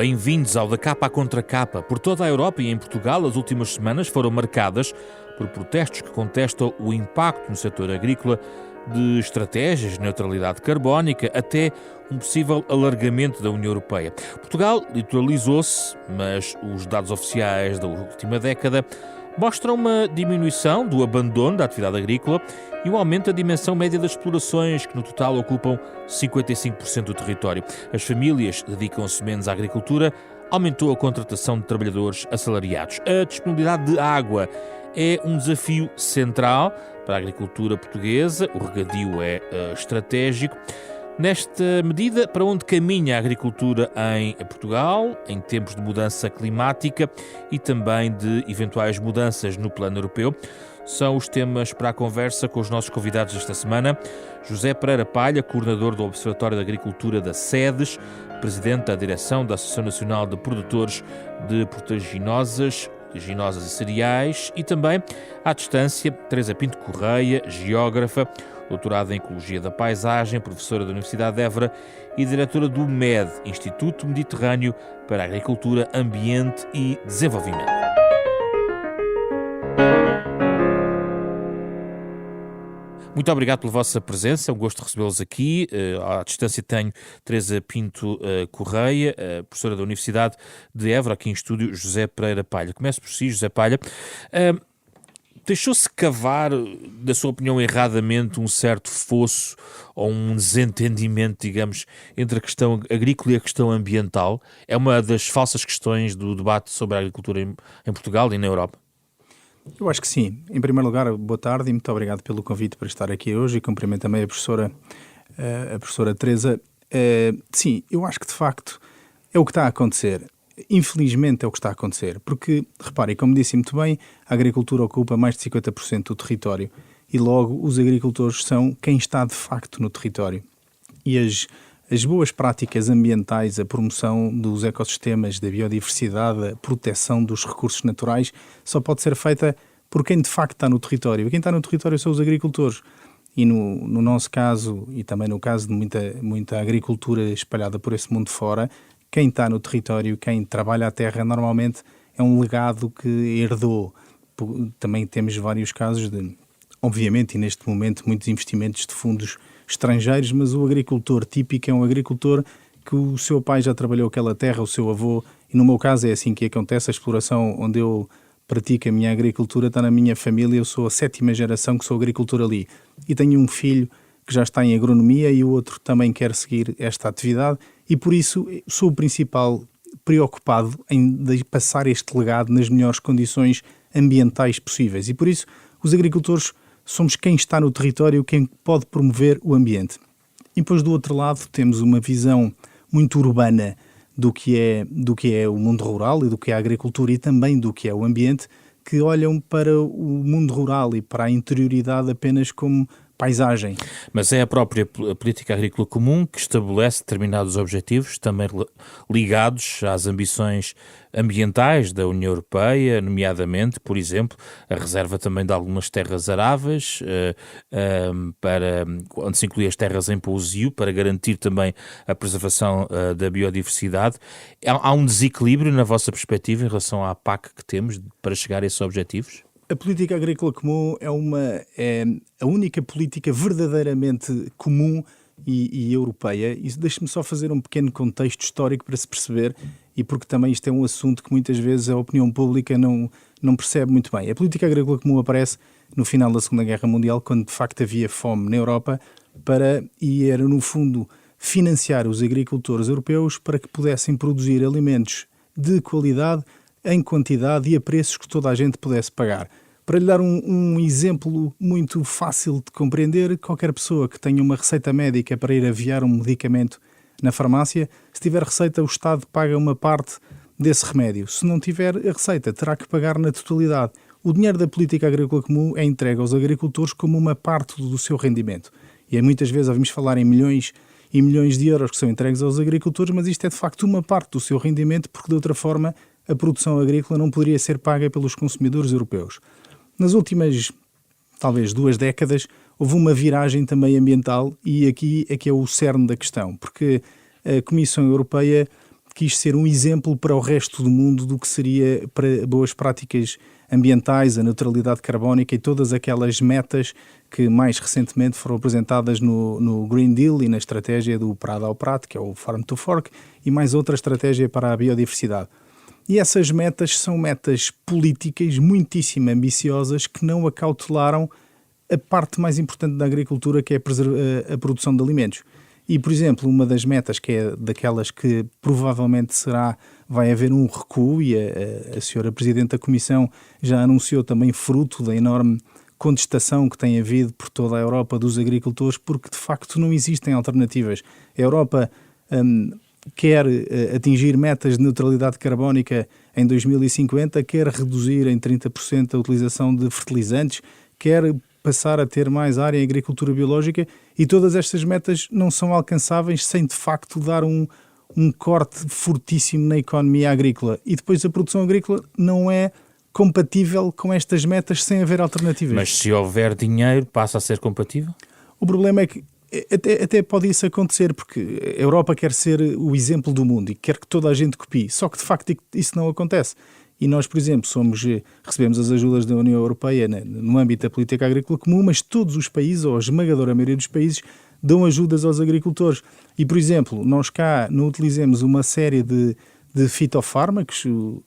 Bem-vindos ao Da Capa à Contra Capa. Por toda a Europa e em Portugal, as últimas semanas foram marcadas por protestos que contestam o impacto no setor agrícola de estratégias de neutralidade carbónica até um possível alargamento da União Europeia. Portugal litoralizou-se, mas os dados oficiais da última década mostram uma diminuição do abandono da atividade agrícola e um aumento da dimensão média das explorações, que no total ocupam 55% do território. As famílias dedicam-se menos à agricultura, aumentou a contratação de trabalhadores assalariados. A disponibilidade de água é um desafio central para a agricultura portuguesa, o regadio é estratégico. Nesta medida, para onde caminha a agricultura em Portugal, em tempos de mudança climática e também de eventuais mudanças no plano europeu, são os temas para a conversa com os nossos convidados esta semana. José Pereira Palha, coordenador do Observatório da Agricultura da SEDES, presidente da direção da Associação Nacional de Produtores de Proteaginosas e cereais, e também, à distância, Teresa Pinto Correia, geógrafa, doutorada em Ecologia da Paisagem, professora da Universidade de Évora e diretora do MED, Instituto Mediterrâneo para a Agricultura, Ambiente e Desenvolvimento. Muito obrigado pela vossa presença, é um gosto recebê-los aqui. À distância tenho Teresa Pinto Correia, professora da Universidade de Évora, aqui em estúdio José Pereira Palha. Começo por si, José Palha. Deixou-se cavar, na sua opinião, erradamente um certo fosso ou um desentendimento, digamos, entre a questão agrícola e a questão ambiental? É uma das falsas questões do debate sobre a agricultura em Portugal e na Europa? Eu acho que sim. Em primeiro lugar, boa tarde e muito obrigado pelo convite para estar aqui hoje e cumprimento também a professora Teresa. Sim, eu acho que de facto é o que está a acontecer. Infelizmente é o que está a acontecer, porque, reparem, como disse muito bem, a agricultura ocupa mais de 50% do território e logo os agricultores são quem está de facto no território. E as boas práticas ambientais, a promoção dos ecossistemas, da biodiversidade, a proteção dos recursos naturais, só pode ser feita por quem de facto está no território. E quem está no território são os agricultores. E no nosso caso, e também no caso de muita agricultura espalhada por esse mundo fora, quem está no território, quem trabalha a terra, normalmente é um legado que herdou. Também temos vários casos de, obviamente, e neste momento, muitos investimentos de fundos estrangeiros, mas o agricultor típico é um agricultor que o seu pai já trabalhou aquela terra, o seu avô, e no meu caso é assim que acontece. A exploração onde eu pratico a minha agricultura está na minha família, eu sou a 7ª geração que sou agricultor ali. E tenho um filho que já está em agronomia e o outro também quer seguir esta atividade e por isso sou o principal preocupado em passar este legado nas melhores condições ambientais possíveis e por isso os agricultores somos quem está no território, quem pode promover o ambiente. E depois do outro lado temos uma visão muito urbana do que é o mundo rural e do que é a agricultura e também do que é o ambiente, que olham para o mundo rural e para a interioridade apenas como paisagem. Mas é a própria política agrícola comum que estabelece determinados objetivos, também ligados às ambições ambientais da União Europeia, nomeadamente, por exemplo, a reserva também de algumas terras aráveis, onde se inclui as terras em pousio, para garantir também a preservação da biodiversidade. Há um desequilíbrio, na vossa perspectiva, em relação à PAC que temos para chegar a esses objetivos? A política agrícola comum é a única política verdadeiramente comum e europeia. E deixe-me só fazer um pequeno contexto histórico para se perceber, e porque também isto é um assunto que muitas vezes a opinião pública não percebe muito bem. A política agrícola comum aparece no final da Segunda Guerra Mundial, quando de facto havia fome na Europa, e era no fundo financiar os agricultores europeus para que pudessem produzir alimentos de qualidade, em quantidade e a preços que toda a gente pudesse pagar. Para lhe dar um exemplo muito fácil de compreender, qualquer pessoa que tenha uma receita médica para ir aviar um medicamento na farmácia, se tiver receita, o Estado paga uma parte desse remédio. Se não tiver a receita, terá que pagar na totalidade. O dinheiro da política agrícola comum é entregue aos agricultores como uma parte do seu rendimento. E muitas vezes ouvimos falar em milhões e milhões de euros que são entregues aos agricultores, mas isto é de facto uma parte do seu rendimento, porque de outra forma a produção agrícola não poderia ser paga pelos consumidores europeus. Nas últimas, talvez 2 décadas, houve uma viragem também ambiental e aqui é que é o cerne da questão, porque a Comissão Europeia quis ser um exemplo para o resto do mundo do que seria para boas práticas ambientais, a neutralidade carbónica e todas aquelas metas que mais recentemente foram apresentadas no Green Deal e na estratégia do Prado ao Prato, que é o Farm to Fork, e mais outra estratégia para a biodiversidade. E essas metas são metas políticas muitíssimo ambiciosas que não acautelaram a parte mais importante da agricultura, que é a produção de alimentos. E, por exemplo, uma das metas, que é daquelas que provavelmente vai haver um recuo, e a senhora Presidente da Comissão já anunciou também, fruto da enorme contestação que tem havido por toda a Europa dos agricultores, porque de facto não existem alternativas. A Europa quer atingir metas de neutralidade carbónica em 2050, quer reduzir em 30% a utilização de fertilizantes, quer passar a ter mais área em agricultura biológica, e todas estas metas não são alcançáveis sem de facto dar um corte fortíssimo na economia agrícola. E depois a produção agrícola não é compatível com estas metas sem haver alternativas. Mas se houver dinheiro, passa a ser compatível? O problema é que até pode isso acontecer, porque a Europa quer ser o exemplo do mundo e quer que toda a gente copie, só que de facto isso não acontece. E nós, por exemplo, recebemos as ajudas da União Europeia no âmbito da política agrícola comum, mas todos os países, ou a esmagadora maioria dos países, dão ajudas aos agricultores. E, por exemplo, nós cá não utilizamos uma série de fitofármacos,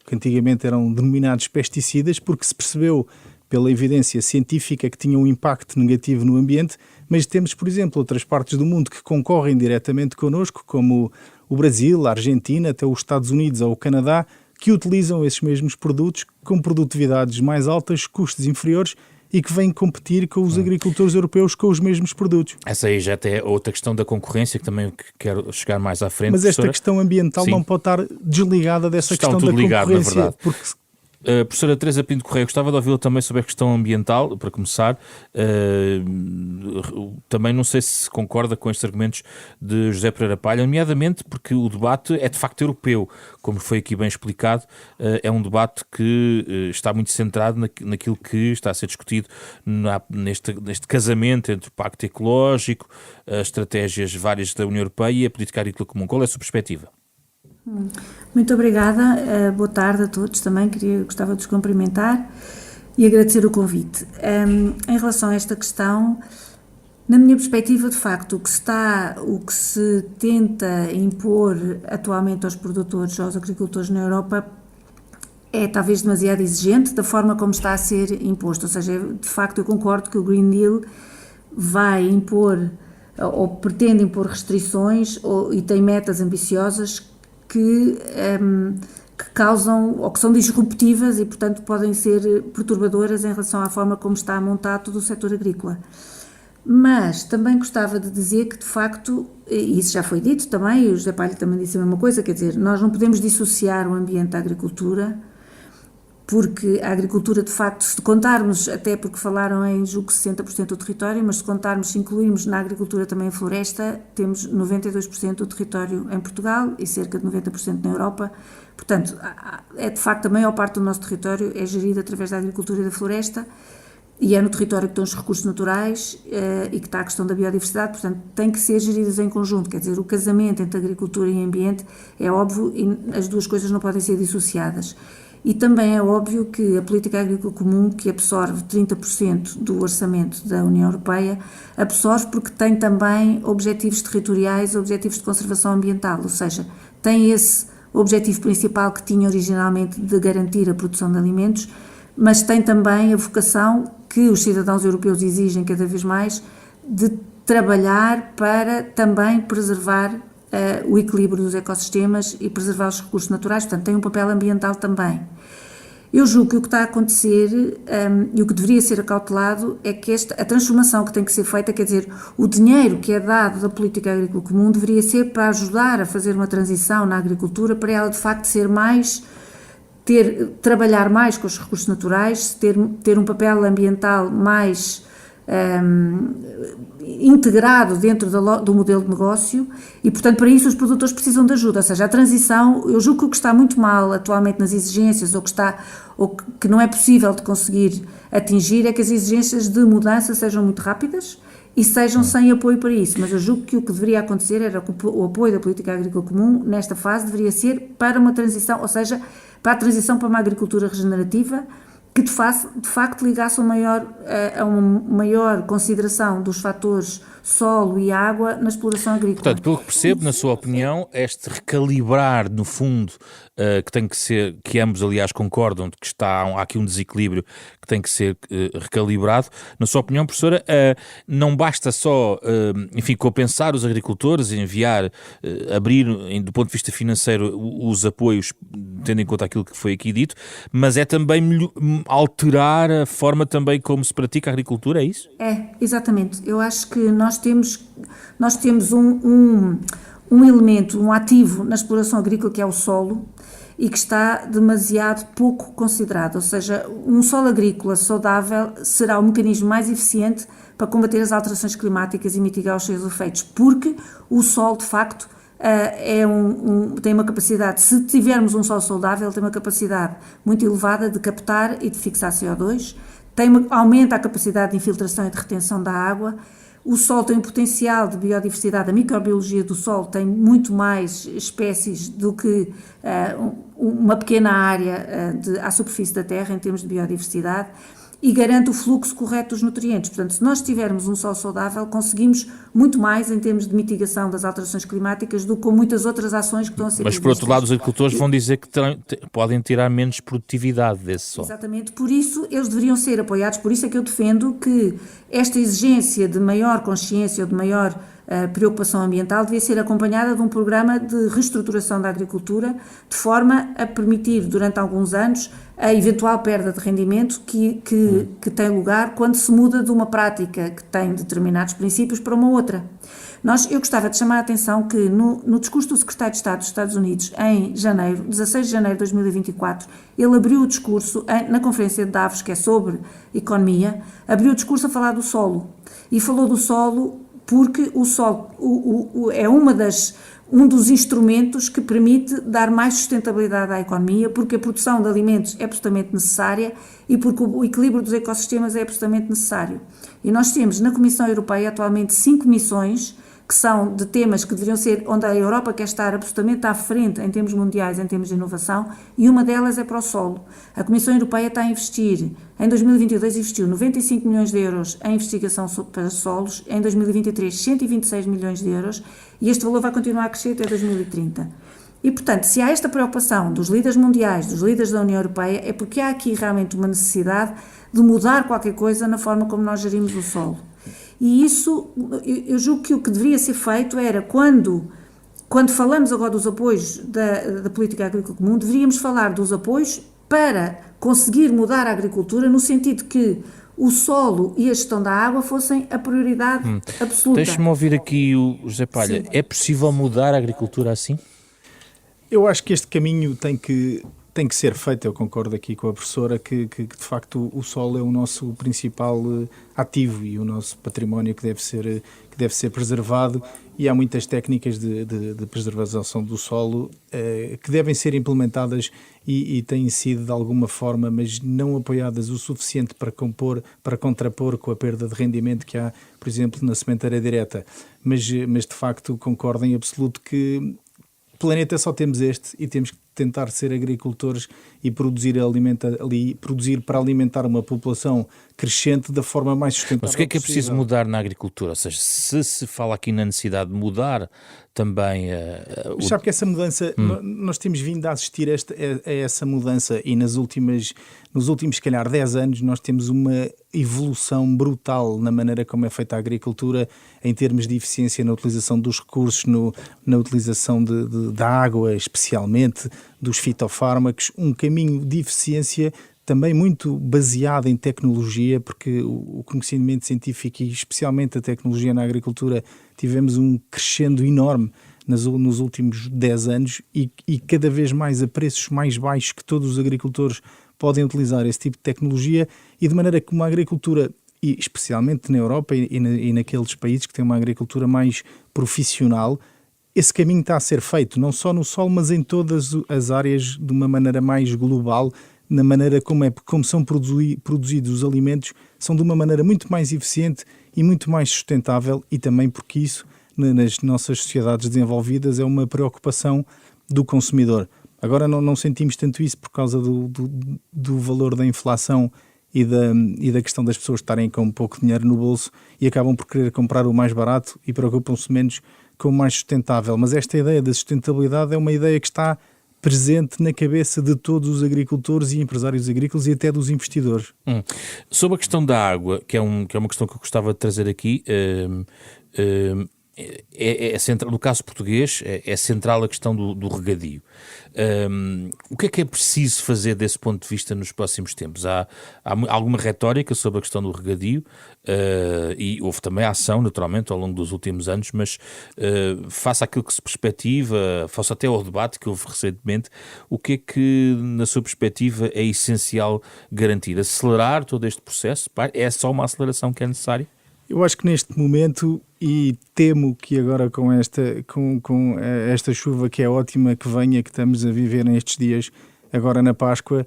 que antigamente eram denominados pesticidas, porque se percebeu pela evidência científica que tinham um impacto negativo no ambiente, mas temos, por exemplo, outras partes do mundo que concorrem diretamente connosco, como o Brasil, a Argentina, até os Estados Unidos ou o Canadá, que utilizam esses mesmos produtos com produtividades mais altas, custos inferiores, e que vêm competir com os agricultores europeus com os mesmos produtos. Essa aí já é outra questão da concorrência, que também quero chegar mais à frente. Mas esta questão ambiental não pode estar desligada dessa questão da concorrência. Estão tudo ligado, na verdade. Porque... Professora Teresa Pinto Correia, gostava de ouvi-la também sobre a questão ambiental, para começar. Também não sei se concorda com estes argumentos de José Pereira Palha, nomeadamente porque o debate é de facto europeu, como foi aqui bem explicado. É um debate que está muito centrado naquilo que está a ser discutido neste casamento entre o Pacto Ecológico, as estratégias várias da União Europeia e a política agrícola comum. Qual é a sua perspectiva? Muito obrigada, boa tarde a todos também, gostava de vos cumprimentar e agradecer o convite. Em relação a esta questão, na minha perspectiva, de facto, o que se tenta impor atualmente aos produtores, aos agricultores na Europa, é talvez demasiado exigente da forma como está a ser imposto, ou seja, de facto eu concordo que o Green Deal vai impor ou pretende impor restrições e tem metas ambiciosas que causam ou que são disruptivas e, portanto, podem ser perturbadoras em relação à forma como está montado todo o setor agrícola. Mas também gostava de dizer que, de facto, e isso já foi dito também, e o José Palha também disse a mesma coisa, quer dizer, nós não podemos dissociar o ambiente da agricultura, porque a agricultura, de facto, se contarmos, até porque falaram em, julgo, 60% do território, mas se contarmos, se incluirmos na agricultura também a floresta, temos 92% do território em Portugal e cerca de 90% na Europa. Portanto, de facto, a maior parte do nosso território é gerida através da agricultura e da floresta, e é no território que estão os recursos naturais e que está a questão da biodiversidade, portanto, tem que ser geridas em conjunto, quer dizer, o casamento entre agricultura e ambiente é óbvio e as duas coisas não podem ser dissociadas. E também é óbvio que a política agrícola comum, que absorve 30% do orçamento da União Europeia, absorve porque tem também objetivos territoriais, objetivos de conservação ambiental, ou seja, tem esse objetivo principal que tinha originalmente de garantir a produção de alimentos, mas tem também a vocação que os cidadãos europeus exigem cada vez mais de trabalhar para também preservar o equilíbrio dos ecossistemas e preservar os recursos naturais, portanto tem um papel ambiental também. Eu julgo que o que está a acontecer e o que deveria ser acautelado é que a transformação que tem que ser feita, quer dizer, o dinheiro que é dado da política agrícola comum deveria ser para ajudar a fazer uma transição na agricultura, para ela de facto ser mais, trabalhar mais com os recursos naturais, ter um papel ambiental mais integrado dentro do modelo de negócio e, portanto, para isso os produtores precisam de ajuda, ou seja, a transição, eu julgo que o que está muito mal atualmente nas exigências ou que não é possível de conseguir atingir é que as exigências de mudança sejam muito rápidas e sejam sem apoio para isso. Mas eu julgo que o que deveria acontecer era que o apoio da política agrícola comum, nesta fase, deveria ser para uma transição, ou seja, para a transição para uma agricultura regenerativa, que de facto ligasse a uma maior consideração dos fatores solo e água na exploração agrícola. Portanto, pelo que percebo, na sua opinião, este recalibrar, no fundo, que tem que ser, que ambos, aliás, concordam de que há aqui um desequilíbrio que tem que ser recalibrado. Na sua opinião, professora, não basta só, enfim, compensar os agricultores, enviar, abrir, do ponto de vista financeiro, os apoios, tendo em conta aquilo que foi aqui dito, mas é também alterar a forma também como se pratica a agricultura, é isso? É, exatamente. Eu acho que nós temos um elemento, um ativo na exploração agrícola que é o solo e que está demasiado pouco considerado, ou seja, um solo agrícola saudável será o mecanismo mais eficiente para combater as alterações climáticas e mitigar os seus efeitos, porque o solo, de facto, tem uma capacidade, se tivermos um solo saudável, tem uma capacidade muito elevada de captar e de fixar CO2, aumenta a capacidade de infiltração e de retenção da água. O solo tem um potencial de biodiversidade, a microbiologia do solo tem muito mais espécies do que uma pequena área à superfície da terra em termos de biodiversidade e garante o fluxo correto dos nutrientes. Portanto, se nós tivermos um solo saudável, conseguimos muito mais em termos de mitigação das alterações climáticas do que com muitas outras ações que estão a ser Mas, por outro lado, os agricultores vão dizer que podem tirar menos produtividade desse solo. Exatamente, por isso eles deveriam ser apoiados, por isso é que eu defendo que esta exigência de maior consciência ou de maior preocupação ambiental devia ser acompanhada de um programa de reestruturação da agricultura, de forma a permitir, durante alguns anos, a eventual perda de rendimento que tem lugar quando se muda de uma prática que tem determinados princípios para uma outra. Eu gostava de chamar a atenção que no discurso do Secretário de Estado dos Estados Unidos, em janeiro, 16 de janeiro de 2024, ele abriu o discurso, na Conferência de Davos, que é sobre economia, abriu o discurso a falar do solo. E falou do solo porque o solo é um dos instrumentos que permite dar mais sustentabilidade à economia, porque a produção de alimentos é absolutamente necessária e porque o equilíbrio dos ecossistemas é absolutamente necessário. E nós temos na Comissão Europeia atualmente 5 missões que são de temas que deveriam ser onde a Europa quer estar absolutamente à frente em termos mundiais, em termos de inovação, e uma delas é para o solo. A Comissão Europeia está a investir, em 2022 investiu 95 milhões de euros em investigação para solos, em 2023 126 milhões de euros, e este valor vai continuar a crescer até 2030. E, portanto, se há esta preocupação dos líderes mundiais, dos líderes da União Europeia, é porque há aqui realmente uma necessidade de mudar qualquer coisa na forma como nós gerimos o solo. E isso, eu julgo que o que deveria ser feito era, quando falamos agora dos apoios da política agrícola comum, deveríamos falar dos apoios para conseguir mudar a agricultura no sentido que o solo e a gestão da água fossem a prioridade absoluta. Deixe-me ouvir aqui o José Palha. Sim. É possível mudar a agricultura assim? Eu acho que este caminho tem que ser feito. Eu concordo aqui com a professora que de facto o solo é o nosso principal ativo e o nosso património que deve ser preservado, e há muitas técnicas de preservação do solo que devem ser implementadas e têm sido de alguma forma, mas não apoiadas o suficiente para contrapor com a perda de rendimento que há, por exemplo, na sementeira direta. Mas de facto concordo em absoluto que planeta só temos este e temos que tentar ser agricultores e produzir para alimentar uma população crescente da forma mais sustentável. Mas o que é preciso mudar na agricultura? Ou seja, se fala aqui na necessidade de mudar também... Mas sabe que essa mudança, nós temos vindo a assistir a essa mudança, e nos últimos, se calhar, 10 anos, nós temos uma evolução brutal na maneira como é feita a agricultura, em termos de eficiência na utilização dos recursos, na utilização da água, especialmente, dos fitofármacos, um caminho de eficiência também muito baseado em tecnologia, porque o conhecimento científico e especialmente a tecnologia na agricultura tivemos um crescendo enorme nos últimos 10 anos e cada vez mais a preços mais baixos, que todos os agricultores podem utilizar esse tipo de tecnologia, e de maneira que uma agricultura, e especialmente na Europa e naqueles países que têm uma agricultura mais profissional, esse caminho está a ser feito, não só no solo, mas em todas as áreas, de uma maneira mais global, na maneira como são produzidos os alimentos, são de uma maneira muito mais eficiente e muito mais sustentável, e também porque isso, nas nossas sociedades desenvolvidas, é uma preocupação do consumidor. Agora não sentimos tanto isso por causa do valor da inflação e da questão das pessoas estarem com pouco dinheiro no bolso e acabam por querer comprar o mais barato e preocupam-se menos com o mais sustentável. Mas esta ideia da sustentabilidade é uma ideia que está presente na cabeça de todos os agricultores e empresários agrícolas e até dos investidores. Sobre a questão da água, que é uma questão que eu gostava de trazer aqui, é central, no caso português, é central a questão do regadio. O que é preciso fazer desse ponto de vista nos próximos tempos? Há alguma retórica sobre a questão do regadio e houve também ação, naturalmente, ao longo dos últimos anos, mas face àquilo que se perspectiva, face até ao debate que houve recentemente, o que, na sua perspectiva, é essencial garantir? Acelerar todo este processo? É só uma aceleração que é necessária? Eu acho que neste momento, e temo que agora com esta chuva que é ótima que venha, que estamos a viver nestes dias, agora na Páscoa,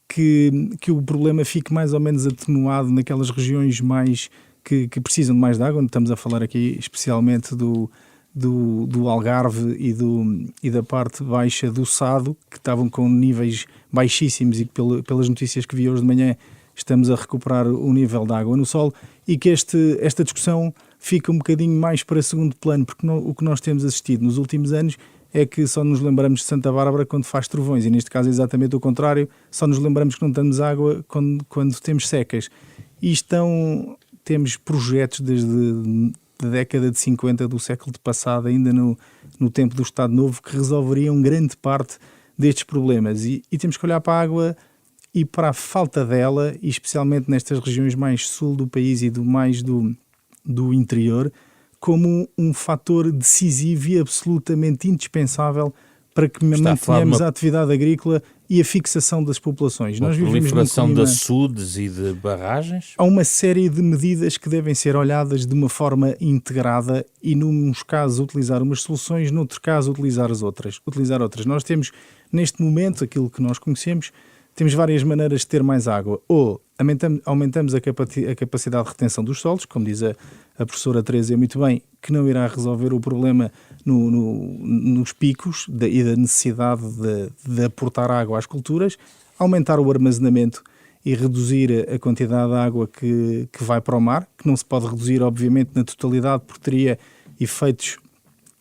que o problema fique mais ou menos atenuado naquelas regiões mais que precisam de mais de água, onde estamos a falar aqui especialmente do Algarve e da parte baixa do Sado, que estavam com níveis baixíssimos e pelas notícias que vi hoje de manhã estamos a recuperar o nível da água no solo, e que esta discussão fica um bocadinho mais para segundo plano, porque o que nós temos assistido nos últimos anos é que só nos lembramos de Santa Bárbara quando faz trovões, e neste caso é exatamente o contrário, só nos lembramos que não temos água quando temos secas. E temos projetos desde a década de 50 do século passado, ainda no tempo do Estado Novo, que resolveriam grande parte destes problemas, e temos que olhar para a água e para a falta dela, e especialmente nestas regiões mais sul do país e mais do interior, como um fator decisivo e absolutamente indispensável para que mantenhamos a atividade agrícola e a fixação das populações. Nós vivemos proliferação de açudes e de barragens? Há uma série de medidas que devem ser olhadas de uma forma integrada e, nos casos, utilizar umas soluções, noutros casos, utilizar outras. Nós temos, neste momento, aquilo que nós conhecemos, temos várias maneiras de ter mais água. Ou aumentamos a capacidade de retenção dos solos, como diz a professora Teresa muito bem, que não irá resolver o problema nos picos e da necessidade de aportar água às culturas, aumentar o armazenamento e reduzir a quantidade de água que vai para o mar, que não se pode reduzir, obviamente, na totalidade, porque teria efeitos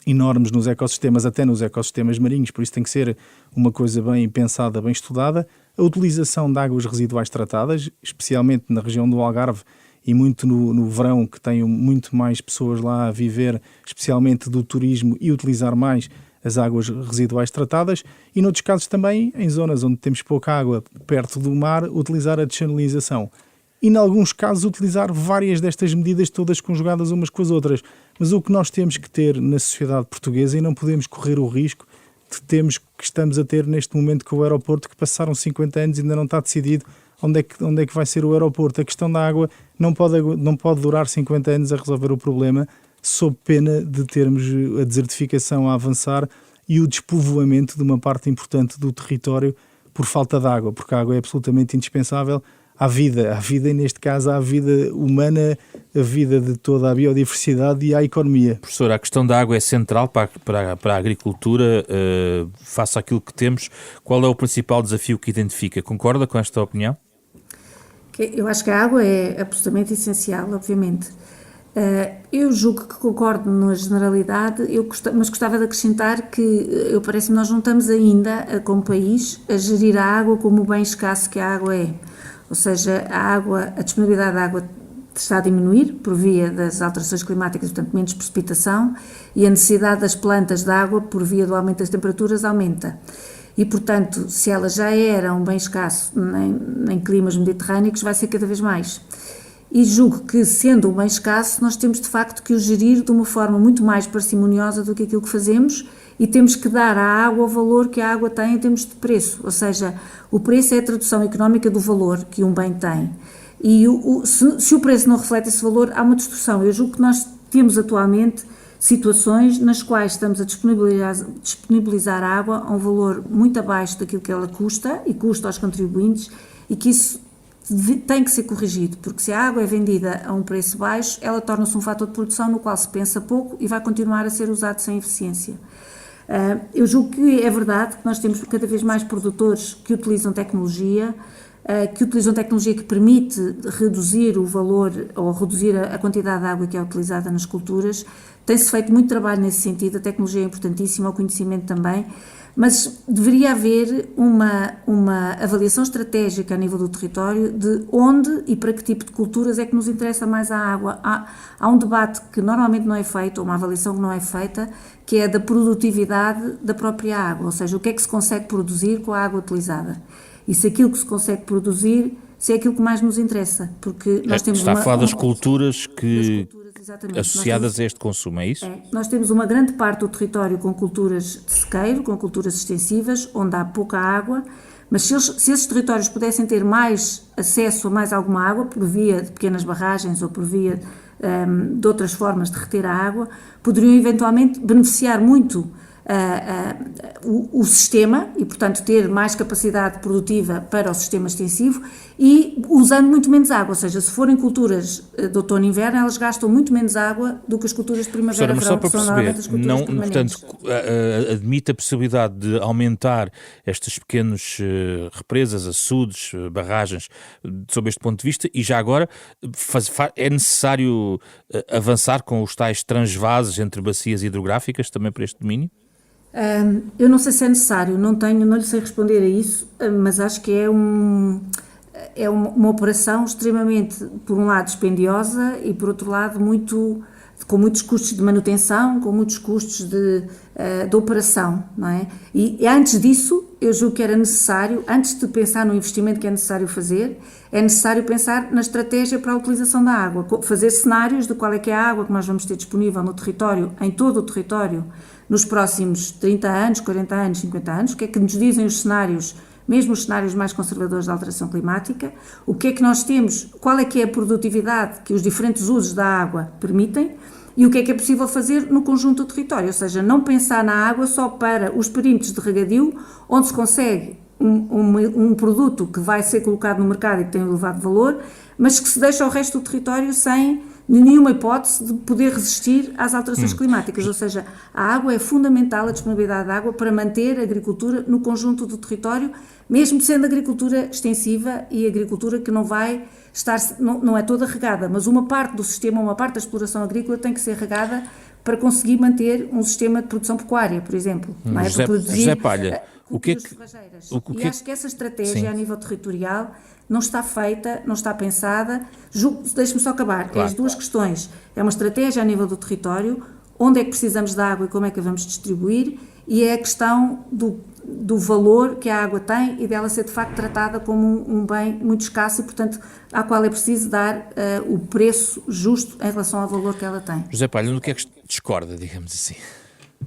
enormes nos ecossistemas, até nos ecossistemas marinhos, por isso tem que ser uma coisa bem pensada, bem estudada. A utilização de águas residuais tratadas, especialmente na região do Algarve e muito no verão, que tem muito mais pessoas lá a viver, especialmente do turismo, e utilizar mais as águas residuais tratadas, e noutros casos também, em zonas onde temos pouca água perto do mar, utilizar a desalinização. E, em alguns casos, utilizar várias destas medidas todas conjugadas umas com as outras. Mas o que nós temos que ter na sociedade portuguesa, e não podemos correr o risco que estamos a ter neste momento com o aeroporto, que passaram 50 anos e ainda não está decidido onde é que vai ser o aeroporto. A questão da água não pode durar 50 anos a resolver o problema, sob pena de termos a desertificação a avançar e o despovoamento de uma parte importante do território por falta de água, porque a água é absolutamente indispensável à vida, e neste caso à vida humana, a vida de toda a biodiversidade e à economia. Professora, a questão da água é central para a agricultura, face àquilo que temos. Qual é o principal desafio que identifica? Concorda com esta opinião? Eu acho que a água é absolutamente essencial, obviamente. Eu julgo que concordo na generalidade, mas gostava de acrescentar que parece-me nós não estamos ainda, como país, a gerir a água como o bem escasso que a água é. Ou seja, a disponibilidade de água está a diminuir por via das alterações climáticas, portanto menos precipitação, e a necessidade das plantas de água por via do aumento das temperaturas aumenta. E, portanto, se ela já era um bem escasso em climas mediterrâneos, vai ser cada vez mais. E julgo que, sendo um bem escasso, nós temos de facto que o gerir de uma forma muito mais parcimoniosa do que aquilo que fazemos, e temos que dar à água o valor que a água tem em termos de preço, ou seja, o preço é a tradução económica do valor que um bem tem. E se o preço não reflete esse valor, há uma distorção. Eu julgo que nós temos atualmente situações nas quais estamos a disponibilizar a água a um valor muito abaixo daquilo que ela custa, e custa aos contribuintes, e que isso tem que ser corrigido, porque se a água é vendida a um preço baixo, ela torna-se um fator de produção no qual se pensa pouco e vai continuar a ser usado sem eficiência. Eu julgo que é verdade que nós temos cada vez mais produtores que utilizam tecnologia que permite reduzir o valor ou reduzir a quantidade de água que é utilizada nas culturas. Tem-se feito muito trabalho nesse sentido, a tecnologia é importantíssima, o conhecimento também, mas deveria haver uma avaliação estratégica a nível do território de onde e para que tipo de culturas é que nos interessa mais a água. Há um debate que normalmente não é feito, ou uma avaliação que não é feita, que é da produtividade da própria água, ou seja, o que é que se consegue produzir com a água utilizada. E se aquilo que se consegue produzir, se é aquilo que mais nos interessa, porque nós temos Está a falar das culturas exatamente, associadas a este consumo, é isso? Nós temos uma grande parte do território com culturas de sequeiro, com culturas extensivas, onde há pouca água, mas se esses territórios pudessem ter mais acesso a mais alguma água, por via de pequenas barragens ou por via de outras formas de reter a água, poderiam eventualmente beneficiar muito o sistema e, portanto, ter mais capacidade produtiva para o sistema extensivo e usando muito menos água, ou seja, se forem culturas de outono e inverno, elas gastam muito menos água do que as culturas de primavera e verão, que são normalmente as culturas permanentes. Portanto, admite a possibilidade de aumentar estas pequenas represas, açudes, barragens, sob este ponto de vista, e já agora é necessário avançar com os tais transvases entre bacias hidrográficas também para este domínio? Eu não sei se é necessário, não lhe sei responder a isso, mas acho que é uma operação extremamente, por um lado, dispendiosa e, por outro lado, com muitos custos de manutenção, com muitos custos de operação, não é? E antes disso, eu julgo que era necessário, antes de pensar no investimento que é necessário fazer, é necessário pensar na estratégia para a utilização da água, fazer cenários de qual é que é a água que nós vamos ter disponível no território, em todo o território, nos próximos 30 anos, 40 anos, 50 anos, o que é que nos dizem os cenários, mesmo os cenários mais conservadores da alteração climática, o que é que nós temos, qual é que é a produtividade que os diferentes usos da água permitem e o que é possível fazer no conjunto do território, ou seja, não pensar na água só para os perímetros de regadio, onde se consegue um produto que vai ser colocado no mercado e que tem um elevado valor, mas que se deixa o resto do território sem nenhuma hipótese de poder resistir às alterações climáticas, ou seja, a água é fundamental, a disponibilidade de água para manter a agricultura no conjunto do território, mesmo sendo agricultura extensiva e agricultura que não vai estar, não é toda regada, mas uma parte do sistema, uma parte da exploração agrícola tem que ser regada para conseguir manter um sistema de produção pecuária, por exemplo. Não é? José Palha, e acho que essa estratégia a nível territorial não está feita, não está pensada. Deixe-me só acabar. Claro. As duas questões. É uma estratégia a nível do território, onde é que precisamos de água e como é que a vamos distribuir, e é a questão do valor que a água tem e dela ser de facto tratada como um bem muito escasso e, portanto, à qual é preciso dar o preço justo em relação ao valor que ela tem. José Palha, no que é que discorda, digamos assim?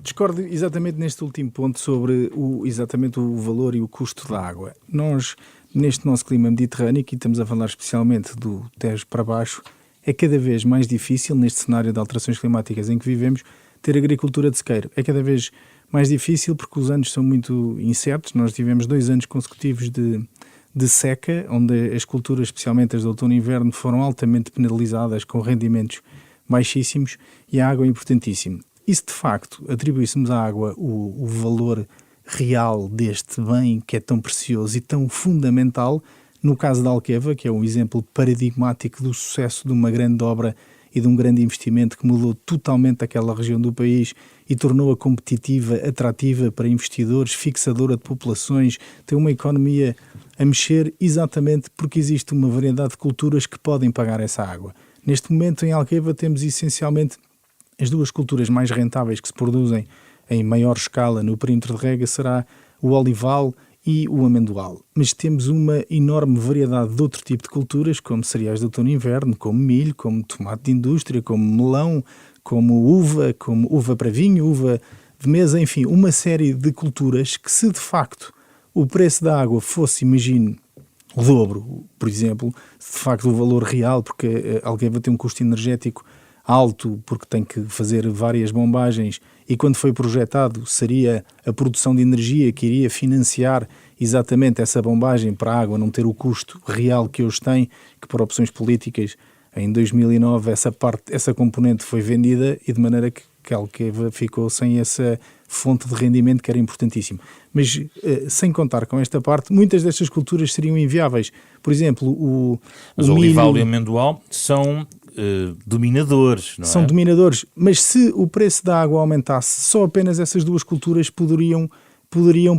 Discordo exatamente neste último ponto sobre exatamente o valor e o custo da água. Nós, neste nosso clima mediterrâneo, e estamos a falar especialmente do Tejo para baixo, é cada vez mais difícil, neste cenário de alterações climáticas em que vivemos, ter agricultura de sequeiro. É cada vez mais difícil porque os anos são muito incertos. Nós tivemos 2 anos consecutivos de seca, onde as culturas, especialmente as de outono e inverno, foram altamente penalizadas com rendimentos baixíssimos, e a água é importantíssima. E se de facto atribuíssemos à água o valor real deste bem que é tão precioso e tão fundamental, no caso da Alqueva, que é um exemplo paradigmático do sucesso de uma grande obra e de um grande investimento que mudou totalmente aquela região do país e tornou-a competitiva, atrativa para investidores, fixadora de populações, tem uma economia a mexer exatamente porque existe uma variedade de culturas que podem pagar essa água. Neste momento em Alqueva temos essencialmente as duas culturas mais rentáveis que se produzem em maior escala no perímetro de rega será o olival e o amendoal. Mas temos uma enorme variedade de outro tipo de culturas, como cereais de outono e inverno, como milho, como tomate de indústria, como melão, como uva para vinho, uva de mesa, enfim, uma série de culturas que, se de facto o preço da água fosse, imagine, o dobro, por exemplo, se de facto o valor real, porque a Alqueva tem um custo energético alto porque tem que fazer várias bombagens e quando foi projetado seria a produção de energia que iria financiar exatamente essa bombagem para a água não ter o custo real que hoje tem, que por opções políticas em 2009 essa componente foi vendida e de maneira que Alqueva ficou sem essa fonte de rendimento que era importantíssimo. Mas sem contar com esta parte, muitas destas culturas seriam inviáveis. Por exemplo, Mas o olival e o amendoal são dominadores, não é? São dominadores, mas se o preço da água aumentasse, só apenas essas duas culturas poderiam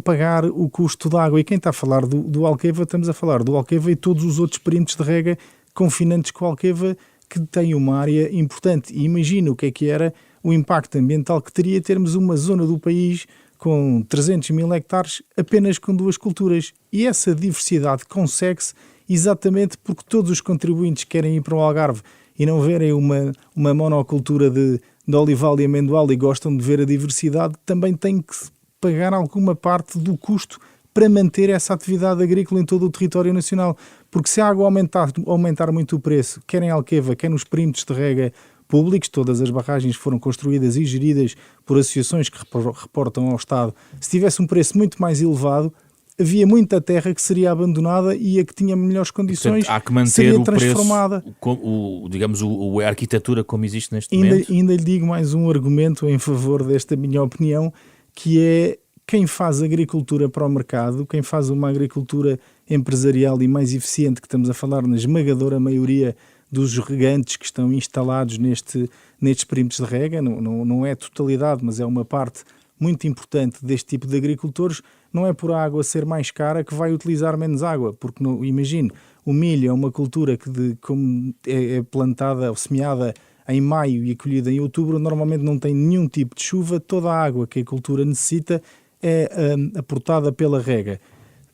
pagar o custo da água. E quem está a falar do Alqueva, estamos a falar do Alqueva e todos os outros perímetros de rega confinantes com o Alqueva, que tem uma área importante. E imagina o que era o impacto ambiental que teria termos uma zona do país com 300 mil hectares apenas com duas culturas. E essa diversidade consegue-se exatamente porque todos os contribuintes querem ir para o Algarve e não verem uma monocultura de olival e amendoal e gostam de ver a diversidade, também têm que pagar alguma parte do custo para manter essa atividade agrícola em todo o território nacional. Porque se a água aumentar muito o preço, quer em Alqueva, quer nos perímetros de rega públicos, todas as barragens foram construídas e geridas por associações que reportam ao Estado, se tivesse um preço muito mais elevado, havia muita terra que seria abandonada e a que tinha melhores condições. Portanto, há que manter seria o transformada. Preço, a arquitetura como existe neste momento. Ainda lhe digo mais um argumento em favor desta minha opinião, que é quem faz agricultura para o mercado, quem faz uma agricultura empresarial e mais eficiente, que estamos a falar na esmagadora maioria dos regantes que estão instalados nestes perímetros de rega, não é a totalidade, mas é uma parte muito importante deste tipo de agricultores, não é por a água ser mais cara que vai utilizar menos água, porque imagine, o milho é uma cultura que como é plantada ou semeada em maio e colhida em outubro, normalmente não tem nenhum tipo de chuva, toda a água que a cultura necessita é aportada pela rega.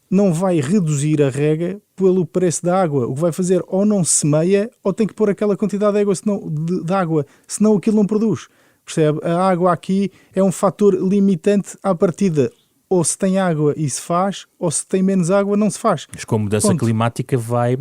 Não vai reduzir a rega pelo preço da água. O que vai fazer ou não semeia ou tem que pôr aquela quantidade de água, senão aquilo não produz. Percebe? A água aqui é um fator limitante à partida. Ou se tem água e se faz, ou se tem menos água não se faz. Mas como mudança climática vai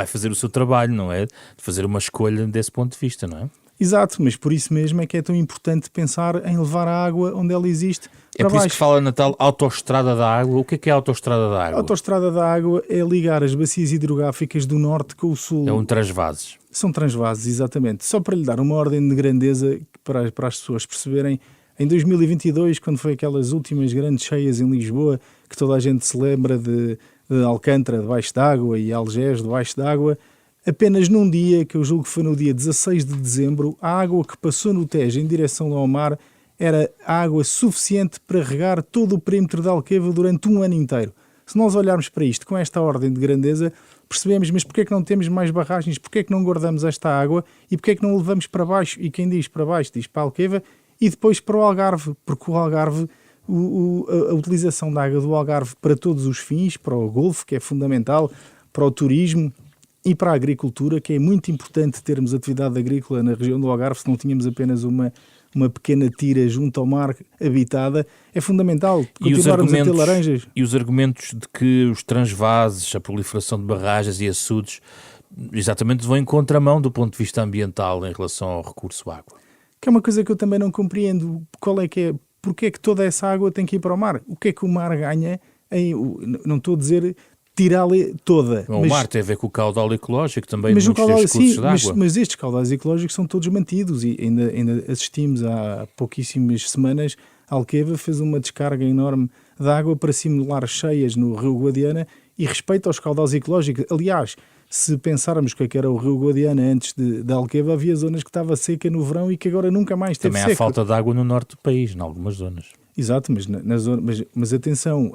fazer o seu trabalho, não é? De fazer uma escolha desse ponto de vista, não é? Exato, mas por isso mesmo é que é tão importante pensar em levar a água onde ela existe para por baixo. Isso que fala na tal autoestrada da água. O que é a autoestrada da água? A autoestrada da água é ligar as bacias hidrográficas do norte com o sul. É um transvases. São transvases, exatamente. Só para lhe dar uma ordem de grandeza para as pessoas perceberem, em 2022, quando foi aquelas últimas grandes cheias em Lisboa, que toda a gente se lembra de Alcântara debaixo d'água e Algés debaixo d'água, apenas num dia, que eu julgo que foi no dia 16 de dezembro, a água que passou no Tejo em direção ao mar era água suficiente para regar todo o perímetro de Alqueva durante um ano inteiro. Se nós olharmos para isto com esta ordem de grandeza, percebemos, mas porquê é que não temos mais barragens? Porquê é que não guardamos esta água? E porquê é que não levamos para baixo? E quem diz para baixo diz para Alqueva e depois para o Algarve, porque o Algarve, a utilização da água do Algarve para todos os fins, para o Golfo, que é fundamental, para o turismo e para a agricultura, que é muito importante termos atividade agrícola na região do Algarve, se não tínhamos apenas uma pequena tira junto ao mar habitada, é fundamental continuarmos a ter laranjas. E os argumentos de que os transvases, a proliferação de barragens e açudes, exatamente vão em contramão do ponto de vista ambiental em relação ao recurso à água. Que é uma coisa que eu também não compreendo. Porque é que toda essa água tem que ir para o mar? O que é que o mar ganha? Não estou a dizer tirá-la toda. O mar tem a ver com o caudal ecológico também, mas muitos destes cursos de água. Mas estes caudais ecológicos são todos mantidos e ainda assistimos há pouquíssimas semanas. Alqueva fez uma descarga enorme de água para simular cheias no Rio Guadiana e respeito aos caudais ecológicos. Aliás, se pensarmos que era o Rio Guadiana antes de Alqueva, havia zonas que estava seca no verão e que agora nunca mais esteve seca. Também há falta de água no norte do país, em algumas zonas. Exato, mas atenção,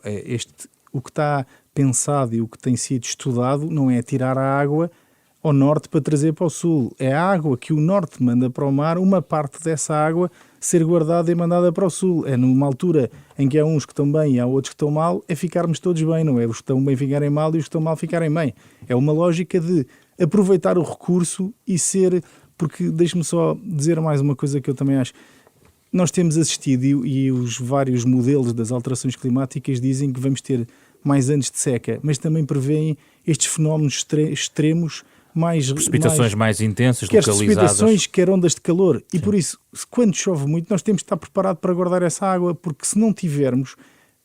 o que está pensado e o que tem sido estudado não é tirar a água ao norte para trazer para o sul. É a água que o norte manda para o mar, uma parte dessa água ser guardada e mandada para o sul. É numa altura em que há uns que estão bem e há outros que estão mal, é ficarmos todos bem, não é os que estão bem ficarem mal e os que estão mal ficarem bem. É uma lógica de aproveitar o recurso e ser... Porque deixe-me só dizer mais uma coisa que eu também acho. Nós temos assistido e os vários modelos das alterações climáticas dizem que vamos ter mais anos de seca, mas também prevêem estes fenómenos extremos precipitações mais intensas, quer localizadas. Precipitações, quer ondas de calor. E por isso, quando chove muito, nós temos de estar preparados para guardar essa água, porque se não tivermos,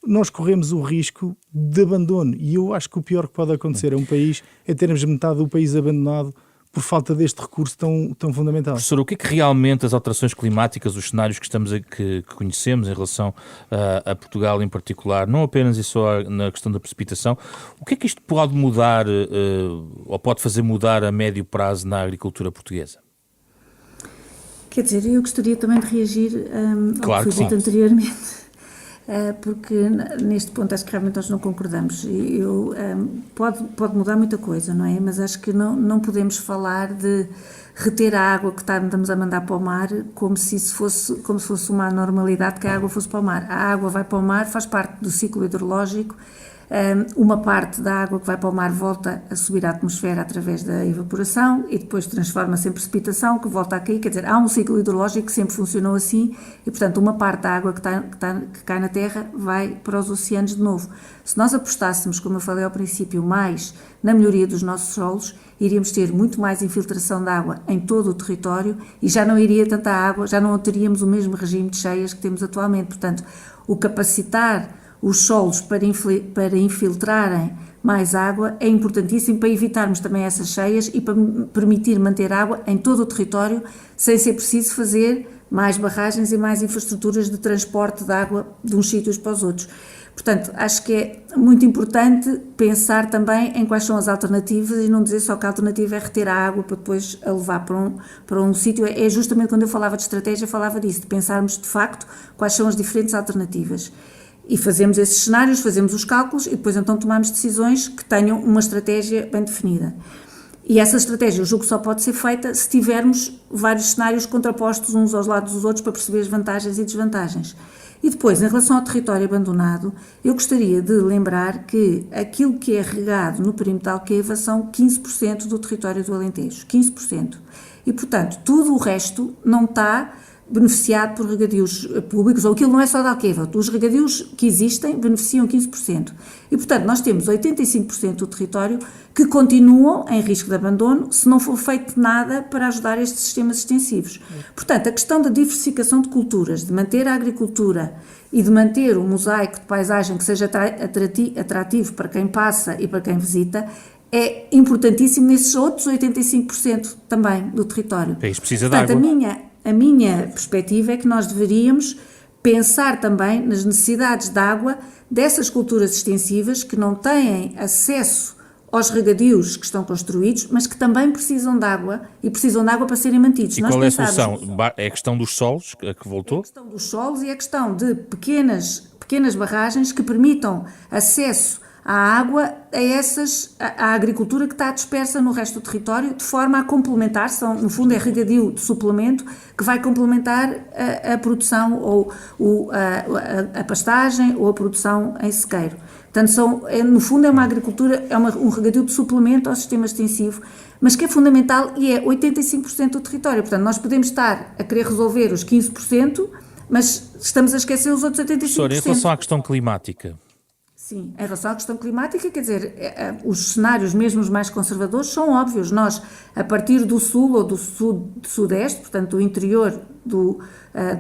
nós corremos o risco de abandono. E eu acho que o pior que pode acontecer a um país é termos metade do país abandonado por falta deste recurso tão fundamental. Professor, o que é que realmente as alterações climáticas, os cenários que conhecemos em relação a Portugal em particular, não apenas e só na questão da precipitação, o que é que isto pode mudar ou pode fazer mudar a médio prazo na agricultura portuguesa? Quer dizer, eu gostaria também de reagir ao que foi dito anteriormente. Porque neste ponto acho que realmente nós não concordamos. Pode mudar muita coisa, não é? Mas acho que não podemos falar de reter a água que estamos a mandar para o mar como se fosse uma anormalidade que a água fosse para o mar. A água vai para o mar, faz parte do ciclo hidrológico. Uma parte da água que vai para o mar volta a subir à atmosfera através da evaporação e depois transforma-se em precipitação que volta a cair, quer dizer, há um ciclo hidrológico que sempre funcionou assim e, portanto, uma parte da água que cai na terra vai para os oceanos de novo. Se nós apostássemos, como eu falei ao princípio, mais na melhoria dos nossos solos, iríamos ter muito mais infiltração de água em todo o território e já não iria tanta água, já não teríamos o mesmo regime de cheias que temos atualmente. Portanto, o capacitar os solos para infiltrarem mais água é importantíssimo para evitarmos também essas cheias e para permitir manter água em todo o território sem ser preciso fazer mais barragens e mais infraestruturas de transporte de água de uns sítios para os outros. Portanto, acho que é muito importante pensar também em quais são as alternativas e não dizer só que a alternativa é reter a água para depois a levar para um sítio. É justamente quando eu falava de estratégia, falava disso, de pensarmos de facto quais são as diferentes alternativas. E fazemos esses cenários, fazemos os cálculos e depois então tomamos decisões que tenham uma estratégia bem definida. E essa estratégia, eu julgo que só pode ser feita se tivermos vários cenários contrapostos uns aos lados dos outros para perceber as vantagens e desvantagens. E depois, em relação ao território abandonado, eu gostaria de lembrar que aquilo que é regado no perímetro de Alqueva são 15% do território do Alentejo, 15%. E, portanto, tudo o resto não está beneficiado por regadios públicos, ou aquilo não é só da Alqueva, os regadios que existem beneficiam 15%. E, portanto, nós temos 85% do território que continuam em risco de abandono se não for feito nada para ajudar estes sistemas extensivos. Portanto, a questão da diversificação de culturas, de manter a agricultura e de manter um mosaico de paisagem que seja atrativo para quem passa e para quem visita, é importantíssimo nesses outros 85% também do território. É isso, precisa de água. A minha perspectiva é que nós deveríamos pensar também nas necessidades de água dessas culturas extensivas que não têm acesso aos regadios que estão construídos, mas que também precisam de água e precisam de água para serem mantidos. E qual é a solução? É a questão dos solos, que voltou? É a questão dos solos e a questão de pequenas barragens que permitam acesso à água à agricultura que está dispersa no resto do território, de forma a complementar, no fundo é regadio de suplemento, que vai complementar a produção ou a pastagem ou a produção em sequeiro. Portanto, no fundo é uma agricultura, um regadio de suplemento ao sistema extensivo, mas que é fundamental e é 85% do território. Portanto, nós podemos estar a querer resolver os 15%, mas estamos a esquecer os outros 85%. Professor, em relação à questão climática, sim, em relação à questão climática, quer dizer, os cenários mesmo os mais conservadores são óbvios. Nós, a partir do sul ou do sudeste, portanto do interior do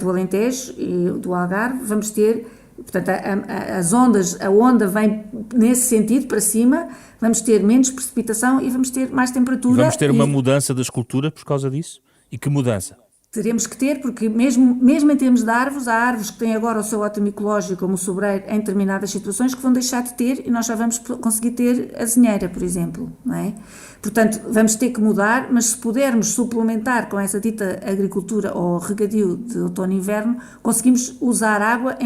Alentejo e do Algarve, vamos ter, portanto, a onda vem nesse sentido para cima, vamos ter menos precipitação e vamos ter mais temperatura. E vamos ter uma mudança das culturas por causa disso? E que mudança? Teremos que ter, porque mesmo em termos de árvores, há árvores que têm agora o seu ótimo ecológico, como o sobreiro, em determinadas situações, que vão deixar de ter e nós já vamos conseguir ter a azinheira, por exemplo, não é? Portanto, vamos ter que mudar, mas se pudermos suplementar com essa dita agricultura ou regadio de outono e inverno, conseguimos usar água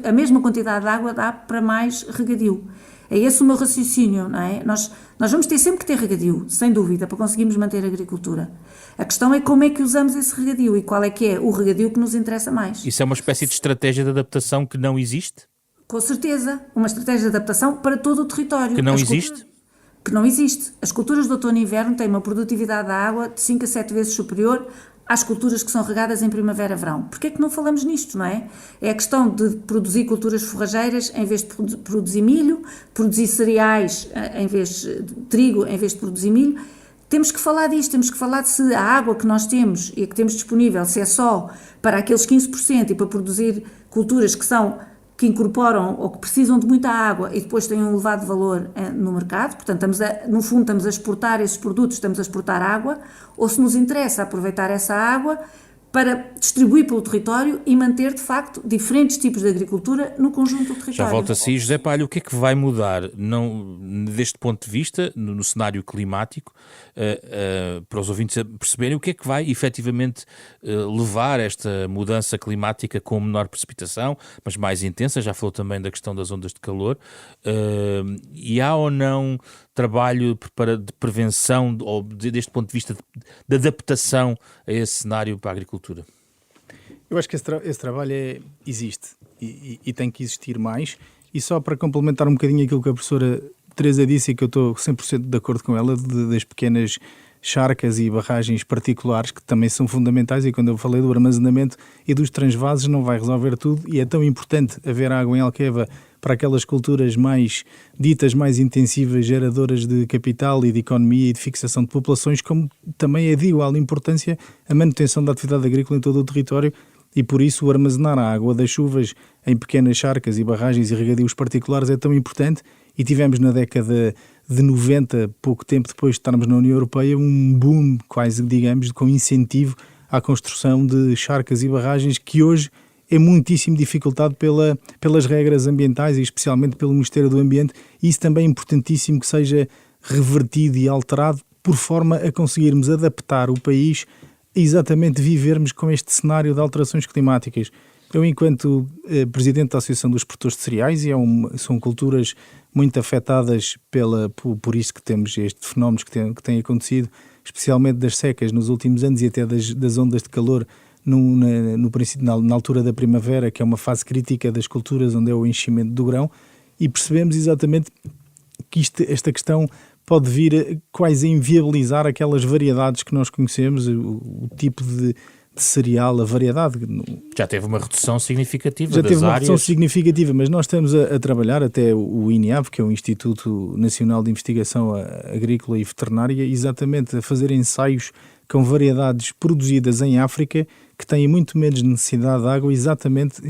a mesma quantidade de água dá para mais regadio. É esse o meu raciocínio, não é? Nós vamos ter sempre que ter regadio, sem dúvida, para conseguirmos manter a agricultura. A questão é como é que usamos esse regadio e qual é que é o regadio que nos interessa mais. Isso é uma espécie de estratégia de adaptação que não existe? Com certeza, uma estratégia de adaptação para todo o território. Que não existe? Que não existe. As culturas de outono e inverno têm uma produtividade da água de 5 a 7 vezes superior às culturas que são regadas em primavera-verão. Porquê é que não falamos nisto, não é? É a questão de produzir culturas forrageiras em vez de produzir milho, produzir cereais em vez de trigo em vez de produzir milho. temos que falar disto, temos que falar de se a água que nós temos e que temos disponível, se é só para aqueles 15% e para produzir culturas que incorporam ou que precisam de muita água e depois têm um elevado valor no mercado, portanto, no fundo estamos a exportar esses produtos, estamos a exportar água, ou se nos interessa aproveitar essa água para distribuir pelo território e manter, de facto, diferentes tipos de agricultura no conjunto do território. Já volto a si, José Palho, o que é que vai mudar deste ponto de vista, no cenário climático, para os ouvintes perceberem o que é que vai efetivamente levar esta mudança climática com menor precipitação, mas mais intensa? Já falou também da questão das ondas de calor, e há ou não trabalho de prevenção, ou deste ponto de vista de adaptação a esse cenário para a agricultura? Eu acho que esse trabalho existe e tem que existir mais. E só para complementar um bocadinho aquilo que a professora Teresa disse, e que eu estou 100% de acordo com ela, das pequenas charcas e barragens particulares, que também são fundamentais, e quando eu falei do armazenamento e dos transvases não vai resolver tudo, e é tão importante haver água em Alqueva para aquelas culturas ditas mais intensivas, geradoras de capital e de economia e de fixação de populações, como também é de igual importância a manutenção da atividade agrícola em todo o território, e por isso o armazenar a água das chuvas em pequenas charcas e barragens e regadios particulares é tão importante. E tivemos na década de 90, pouco tempo depois de estarmos na União Europeia, um boom, quase digamos, com incentivo à construção de charcas e barragens, que hoje é muitíssimo dificultado pelas regras ambientais e especialmente pelo Ministério do Ambiente, e isso também é importantíssimo que seja revertido e alterado por forma a conseguirmos adaptar o país a exatamente vivermos com este cenário de alterações climáticas. Eu, enquanto presidente da Associação dos Produtores de Cereais, e são culturas muito afetadas por isso que temos estes fenómenos que têm acontecido, especialmente das secas nos últimos anos e até das ondas de calor na altura da primavera, que é uma fase crítica das culturas onde é o enchimento do grão, e percebemos exatamente que esta questão pode vir quase a inviabilizar aquelas variedades que nós conhecemos, o tipo de cereal, a variedade. Já teve uma redução significativa Já das teve uma áreas. redução significativa, mas nós estamos a trabalhar, até o INEAV, que é o Instituto Nacional de Investigação Agrícola e Veterinária, exatamente a fazer ensaios com variedades produzidas em África que têm muito menos necessidade de água, exatamente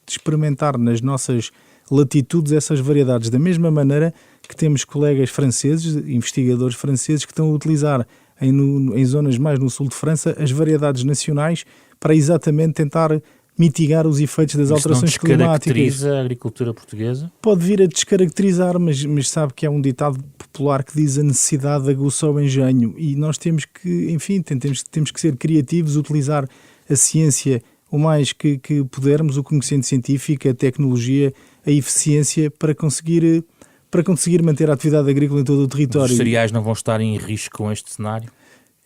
experimentar nas nossas latitudes essas variedades, da mesma maneira que temos colegas franceses, investigadores franceses, que estão a utilizar em zonas mais no sul de França as variedades nacionais para exatamente tentar mitigar os efeitos das alterações climáticas. Descaracteriza a agricultura portuguesa? Pode vir a descaracterizar, mas sabe que é um ditado popular que diz: a necessidade aguça o engenho, e nós temos que, enfim, temos que ser criativos, utilizar a ciência o mais que pudermos, o conhecimento científico, a tecnologia, a eficiência para conseguir manter a atividade agrícola em todo o território. Os cereais não vão estar em risco com este cenário?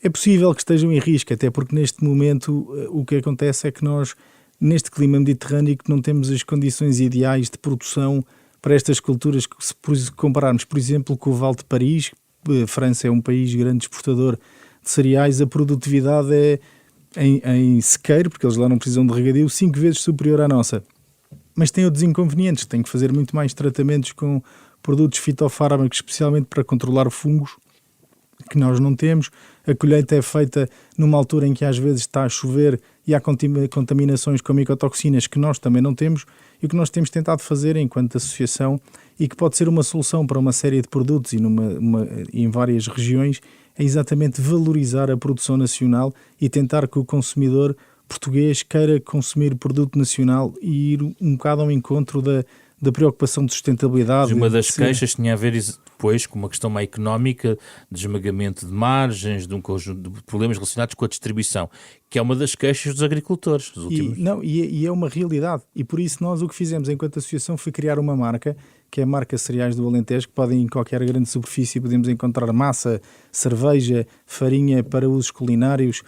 É possível que estejam em risco, até porque neste momento o que acontece é que nós, neste clima mediterrâneo, que não temos as condições ideais de produção para estas culturas. Se compararmos, por exemplo, com o Vale de Paris, a França é um país grande exportador de cereais, a produtividade é em sequeiro, porque eles lá não precisam de regadio, 5 vezes superior à nossa. Mas tem outros inconvenientes, tem que fazer muito mais tratamentos com produtos fitofármacos, especialmente para controlar fungos, que nós não temos. A colheita é feita numa altura em que às vezes está a chover e há contaminações com micotoxinas que nós também não temos, e o que nós temos tentado fazer enquanto associação, e que pode ser uma solução para uma série de produtos e em várias regiões, é exatamente valorizar a produção nacional e tentar que o consumidor português queira consumir produto nacional e ir um bocado ao encontro da preocupação de sustentabilidade. Mas uma das queixas tinha a ver depois com uma questão mais económica, de esmagamento de margens, de um conjunto de problemas relacionados com a distribuição, que é uma das queixas dos agricultores. E é uma realidade. E por isso nós o que fizemos enquanto associação foi criar uma marca, que é a marca Cereais do Alentejo, que podem em qualquer grande superfície, podemos encontrar massa, cerveja, farinha para usos culinários,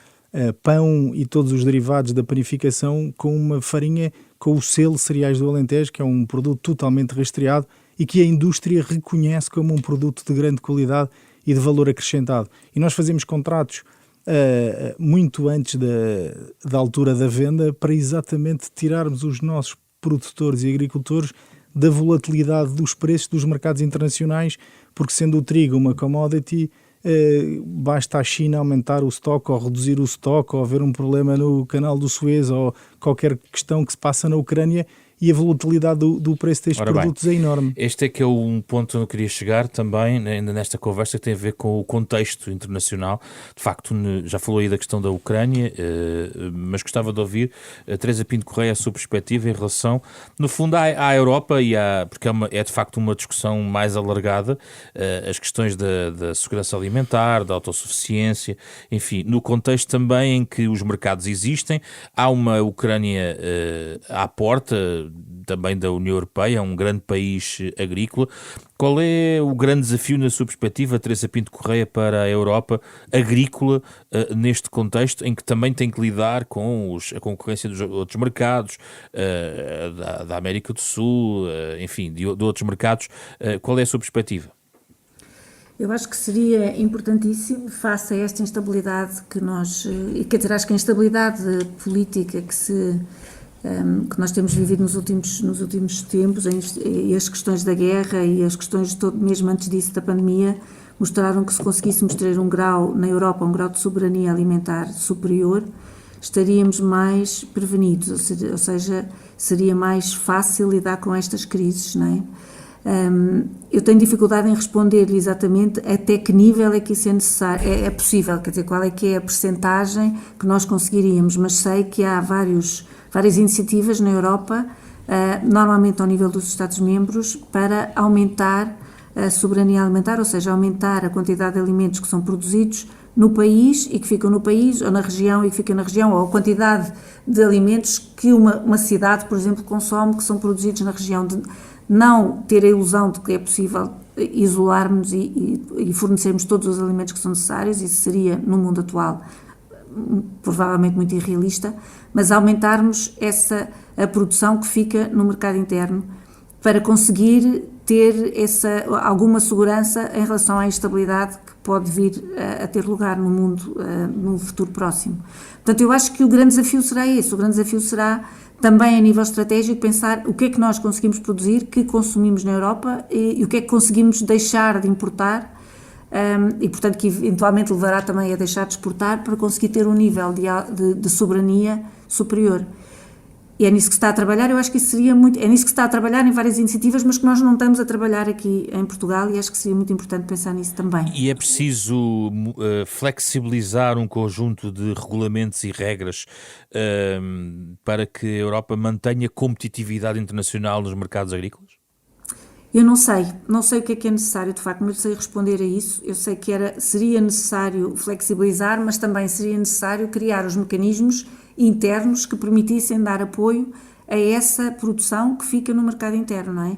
pão e todos os derivados da panificação, com uma farinha com o selo Cereais do Alentejo, que é um produto totalmente rastreado e que a indústria reconhece como um produto de grande qualidade e de valor acrescentado. E nós fazemos contratos muito antes da altura da venda, para exatamente tirarmos os nossos produtores e agricultores da volatilidade dos preços dos mercados internacionais, porque sendo o trigo uma commodity, basta a China aumentar o estoque ou reduzir o estoque ou haver um problema no canal do Suez ou qualquer questão que se passa na Ucrânia e a volatilidade do preço destes produtos é enorme. Este é que é um ponto onde eu queria chegar também, ainda nesta conversa, que tem a ver com o contexto internacional. De facto, já falou aí da questão da Ucrânia, mas gostava de ouvir a Teresa Pinto Correia a sua perspectiva em relação, no fundo, à Europa, porque é de facto uma discussão mais alargada, as questões da segurança alimentar, da autossuficiência, enfim, no contexto também em que os mercados existem, há uma Ucrânia à porta, também da União Europeia, um grande país agrícola. Qual é o grande desafio, na sua perspectiva, Teresa Pinto Correia, para a Europa agrícola neste contexto em que também tem que lidar com a concorrência dos outros mercados, da América do Sul, enfim, de outros mercados? Qual é a sua perspectiva? Eu acho que seria importantíssimo, face a esta instabilidade que quer dizer, acho que a instabilidade política que nós temos vivido nos últimos tempos, e as questões da guerra e as questões mesmo antes disso da pandemia, mostraram que se conseguíssemos ter um grau na Europa, um grau de soberania alimentar superior, estaríamos mais prevenidos, ou seja, seria mais fácil lidar com estas crises, não é? Eu tenho dificuldade em responder-lhe exatamente até que nível é que isso é necessário, é possível, quer dizer, qual é que é a percentagem que nós conseguiríamos, mas sei que há várias iniciativas na Europa, normalmente ao nível dos Estados-membros, para aumentar a soberania alimentar, ou seja, aumentar a quantidade de alimentos que são produzidos no país e que ficam no país, ou na região e que ficam na região, ou a quantidade de alimentos que uma cidade, por exemplo, consome, que são produzidos na região, de não ter a ilusão de que é possível isolarmos e fornecermos todos os alimentos que são necessários. Isso seria, no mundo atual, provavelmente muito irrealista, mas aumentarmos a produção que fica no mercado interno para conseguir ter alguma segurança em relação à instabilidade que pode vir a ter lugar no mundo no futuro próximo. Portanto, eu acho que o grande desafio será esse. O grande desafio será também a nível estratégico pensar o que é que nós conseguimos produzir, que consumimos na Europa e o que é que conseguimos deixar de importar e, portanto, que eventualmente levará também a deixar de exportar para conseguir ter um nível de soberania superior. E é nisso que se está a trabalhar. Eu acho que isso seria muito... É nisso que se está a trabalhar em várias iniciativas, mas que nós não estamos a trabalhar aqui em Portugal, e acho que seria muito importante pensar nisso também. E é preciso flexibilizar um conjunto de regulamentos e regras para que a Europa mantenha competitividade internacional nos mercados agrícolas? Eu não sei o que é necessário, de facto, não sei responder a isso. Eu sei que seria necessário flexibilizar, mas também seria necessário criar os mecanismos internos que permitissem dar apoio a essa produção que fica no mercado interno, não é?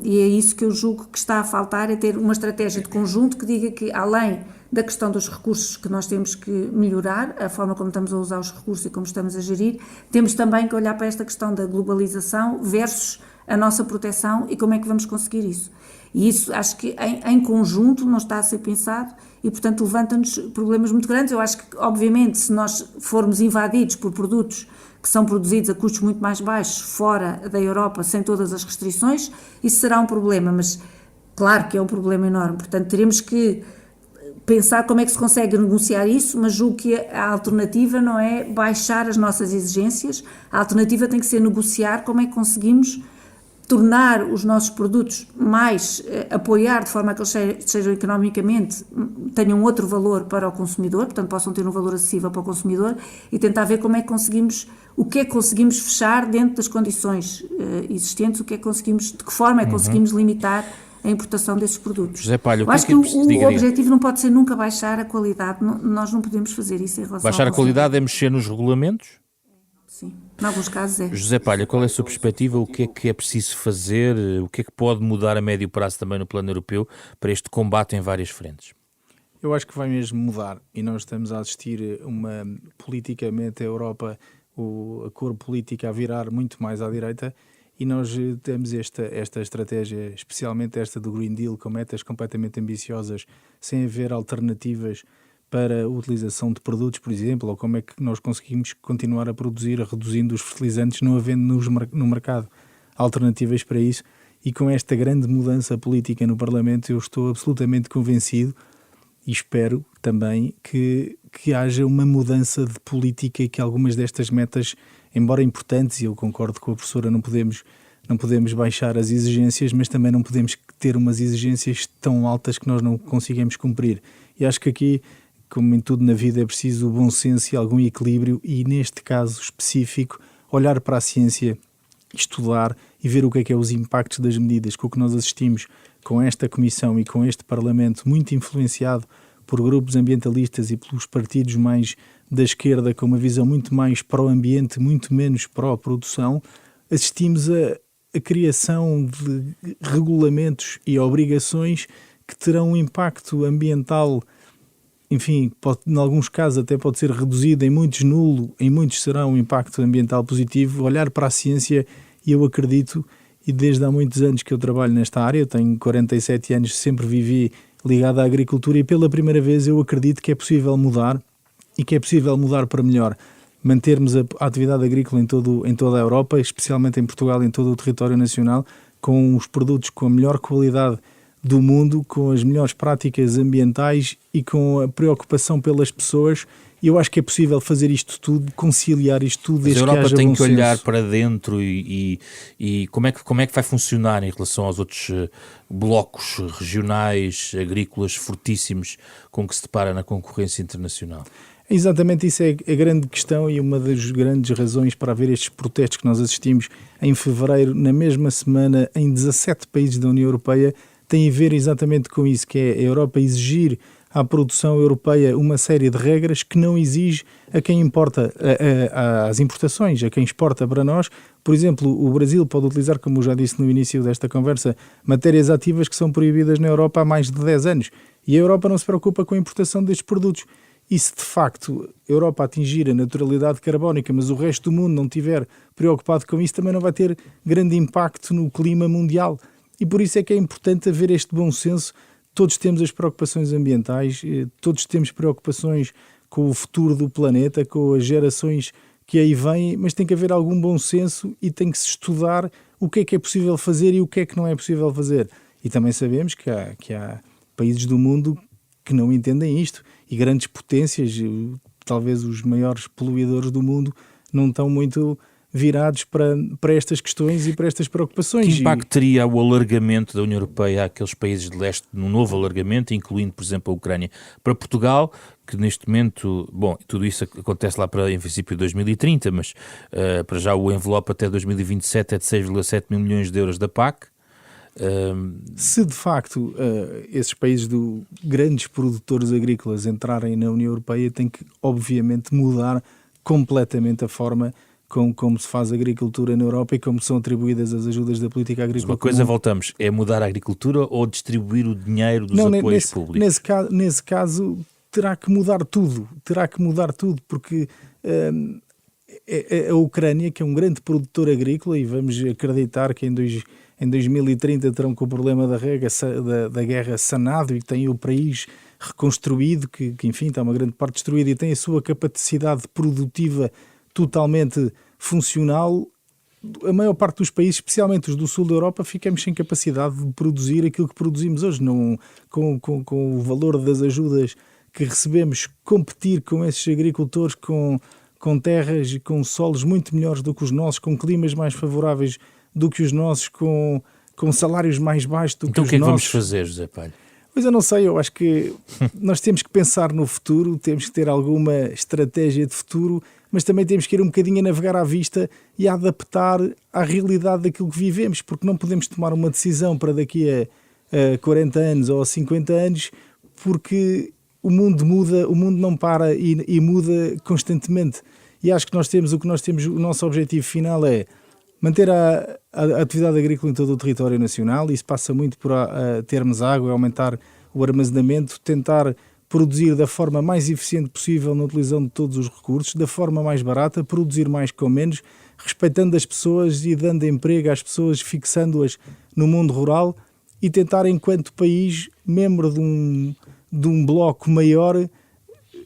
E é isso que eu julgo que está a faltar, é ter uma estratégia de conjunto que diga que, além da questão dos recursos que nós temos que melhorar, a forma como estamos a usar os recursos e como estamos a gerir, temos também que olhar para esta questão da globalização versus a nossa proteção e como é que vamos conseguir isso. E isso acho que em conjunto não está a ser pensado e, portanto, levanta-nos problemas muito grandes. Eu acho que, obviamente, se nós formos invadidos por produtos que são produzidos a custos muito mais baixos fora da Europa, sem todas as restrições, isso será um problema, mas claro que é um problema enorme. Portanto, teremos que pensar como é que se consegue negociar isso, mas julgo que a alternativa não é baixar as nossas exigências, a alternativa tem que ser negociar como é que conseguimos tornar os nossos produtos mais, apoiar de forma a que eles sejam economicamente, tenham outro valor para o consumidor, portanto possam ter um valor acessível para o consumidor e tentar ver como é que conseguimos, o que é que conseguimos fechar dentro das condições existentes, de que forma é que conseguimos limitar a importação desses produtos. José Palha, eu acho que o objetivo não pode ser nunca baixar a qualidade, nós não podemos fazer isso em relação baixar a qualidade é mexer nos regulamentos? Sim, em alguns casos é. José Palha, qual é a sua perspectiva? O que é preciso fazer? O que é que pode mudar a médio prazo também no plano europeu para este combate em várias frentes? Eu acho que vai mesmo mudar e nós estamos a assistir politicamente a Europa, a cor política a virar muito mais à direita e nós temos esta estratégia, especialmente esta do Green Deal, com metas completamente ambiciosas, sem haver alternativas para a utilização de produtos, por exemplo, ou como é que nós conseguimos continuar a produzir, reduzindo os fertilizantes, não havendo no mercado alternativas para isso. E com esta grande mudança política no Parlamento, eu estou absolutamente convencido e espero também que haja uma mudança de política e que algumas destas metas, embora importantes, e eu concordo com a professora, não podemos baixar as exigências, mas também não podemos ter umas exigências tão altas que nós não conseguimos cumprir. E acho que aqui, como em tudo na vida, é preciso bom senso e algum equilíbrio e, neste caso específico, olhar para a ciência, estudar e ver o que é os impactos das medidas. Com o que nós assistimos com esta Comissão e com este Parlamento, muito influenciado por grupos ambientalistas e pelos partidos mais da esquerda, com uma visão muito mais pró-ambiente, muito menos pró-produção, assistimos a criação de regulamentos e obrigações que terão um impacto ambiental, enfim, em alguns casos até pode ser reduzido, em muitos nulo, em muitos será um impacto ambiental positivo. Olhar para a ciência, e eu acredito, e desde há muitos anos que eu trabalho nesta área, eu tenho 47 anos, sempre vivi ligado à agricultura, e pela primeira vez eu acredito que é possível mudar, e que é possível mudar para melhor. Mantermos a atividade agrícola em toda a Europa, especialmente em Portugal, em todo o território nacional, com os produtos com a melhor qualidade do mundo, com as melhores práticas ambientais e com a preocupação pelas pessoas. E eu acho que é possível fazer isto tudo, conciliar isto tudo. Mas a Europa tem que olhar senso para dentro e como é que vai funcionar em relação aos outros blocos regionais, agrícolas fortíssimos com que se depara na concorrência internacional. Exatamente, isso é a grande questão e uma das grandes razões para haver estes protestos que nós assistimos em fevereiro, na mesma semana, em 17 países da União Europeia, tem a ver exatamente com isso, que é a Europa exigir à produção europeia uma série de regras que não exige a quem importa, às importações, a quem exporta para nós. Por exemplo, o Brasil pode utilizar, como eu já disse no início desta conversa, matérias ativas que são proibidas na Europa há mais de 10 anos. E a Europa não se preocupa com a importação destes produtos. E se de facto a Europa atingir a neutralidade carbónica, mas o resto do mundo não estiver preocupado com isso, também não vai ter grande impacto no clima mundial. E por isso é que é importante haver este bom senso. Todos temos as preocupações ambientais, todos temos preocupações com o futuro do planeta, com as gerações que aí vêm, mas tem que haver algum bom senso e tem que se estudar o que é possível fazer e o que é que não é possível fazer. E também sabemos que há países do mundo que não entendem isto e grandes potências, talvez os maiores poluidores do mundo, não estão muito virados para estas questões e para estas preocupações. Que impacto teria o alargamento da União Europeia àqueles países de leste, no novo alargamento, incluindo, por exemplo, a Ucrânia? Para Portugal, que neste momento, bom, tudo isso acontece lá para, em princípio, 2030, mas para já o envelope até 2027 é de 6,7 mil milhões de euros da PAC. Se de facto esses países grandes produtores agrícolas entrarem na União Europeia, tem que obviamente mudar completamente a forma como se faz agricultura na Europa e como são atribuídas as ajudas da política agrícola. Uma coisa, voltamos, é mudar a agricultura ou distribuir o dinheiro dos apoios públicos? Nesse caso terá que mudar tudo, porque a Ucrânia, que é um grande produtor agrícola, e vamos acreditar que em 2030 terão com o problema da guerra sanado e tem o país reconstruído, que enfim está uma grande parte destruída e tem a sua capacidade produtiva totalmente funcional. A maior parte dos países, especialmente os do sul da Europa, ficamos sem capacidade de produzir aquilo que produzimos hoje. Com o valor das ajudas que recebemos, competir com esses agricultores com terras e com solos muito melhores do que os nossos, com climas mais favoráveis do que os nossos, com salários mais baixos do que os nossos. Então o que é que vamos fazer, José Palho? Pois eu não sei, eu acho que nós temos que pensar no futuro, temos que ter alguma estratégia de futuro, mas também temos que ir um bocadinho a navegar à vista e a adaptar à realidade daquilo que vivemos, porque não podemos tomar uma decisão para daqui a 40 anos ou a 50 anos, porque o mundo muda, o mundo não para e muda constantemente. E acho que o nosso objetivo final é manter a atividade agrícola em todo o território nacional. Isso passa muito por termos água, aumentar o armazenamento, tentar produzir da forma mais eficiente possível na utilização de todos os recursos, da forma mais barata, produzir mais com menos, respeitando as pessoas e dando emprego às pessoas, fixando-as no mundo rural e tentar, enquanto país, membro de um bloco maior,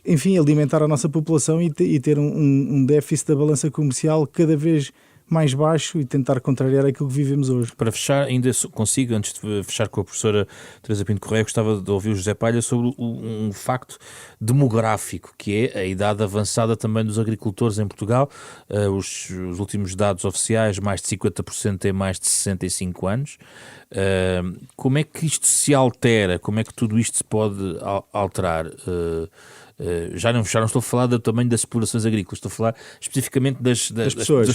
enfim, alimentar a nossa população e ter um déficit da balança comercial cada vez mais baixo e tentar contrariar aquilo que vivemos hoje. Para fechar, ainda consigo, antes de fechar com a professora Teresa Pinto Correia, gostava de ouvir o José Palha sobre um facto demográfico, que é a idade avançada também dos agricultores em Portugal. Os últimos dados oficiais, mais de 50% têm mais de 65 anos. Como é que isto se altera? Como é que tudo isto se pode alterar? Já não estou a falar do tamanho das explorações agrícolas, estou a falar especificamente das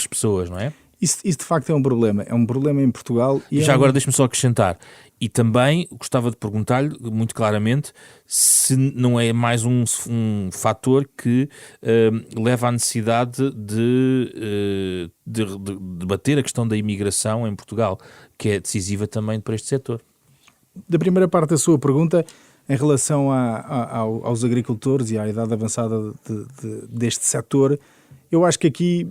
pessoas, não é? Isso de facto é um problema em Portugal. E já agora deixe-me só acrescentar, e também gostava de perguntar-lhe muito claramente se não é mais um fator que leva à necessidade de debater a questão da imigração em Portugal, que é decisiva também para este setor. Da primeira parte da sua pergunta, em relação aos agricultores e à idade avançada deste setor, eu acho que aqui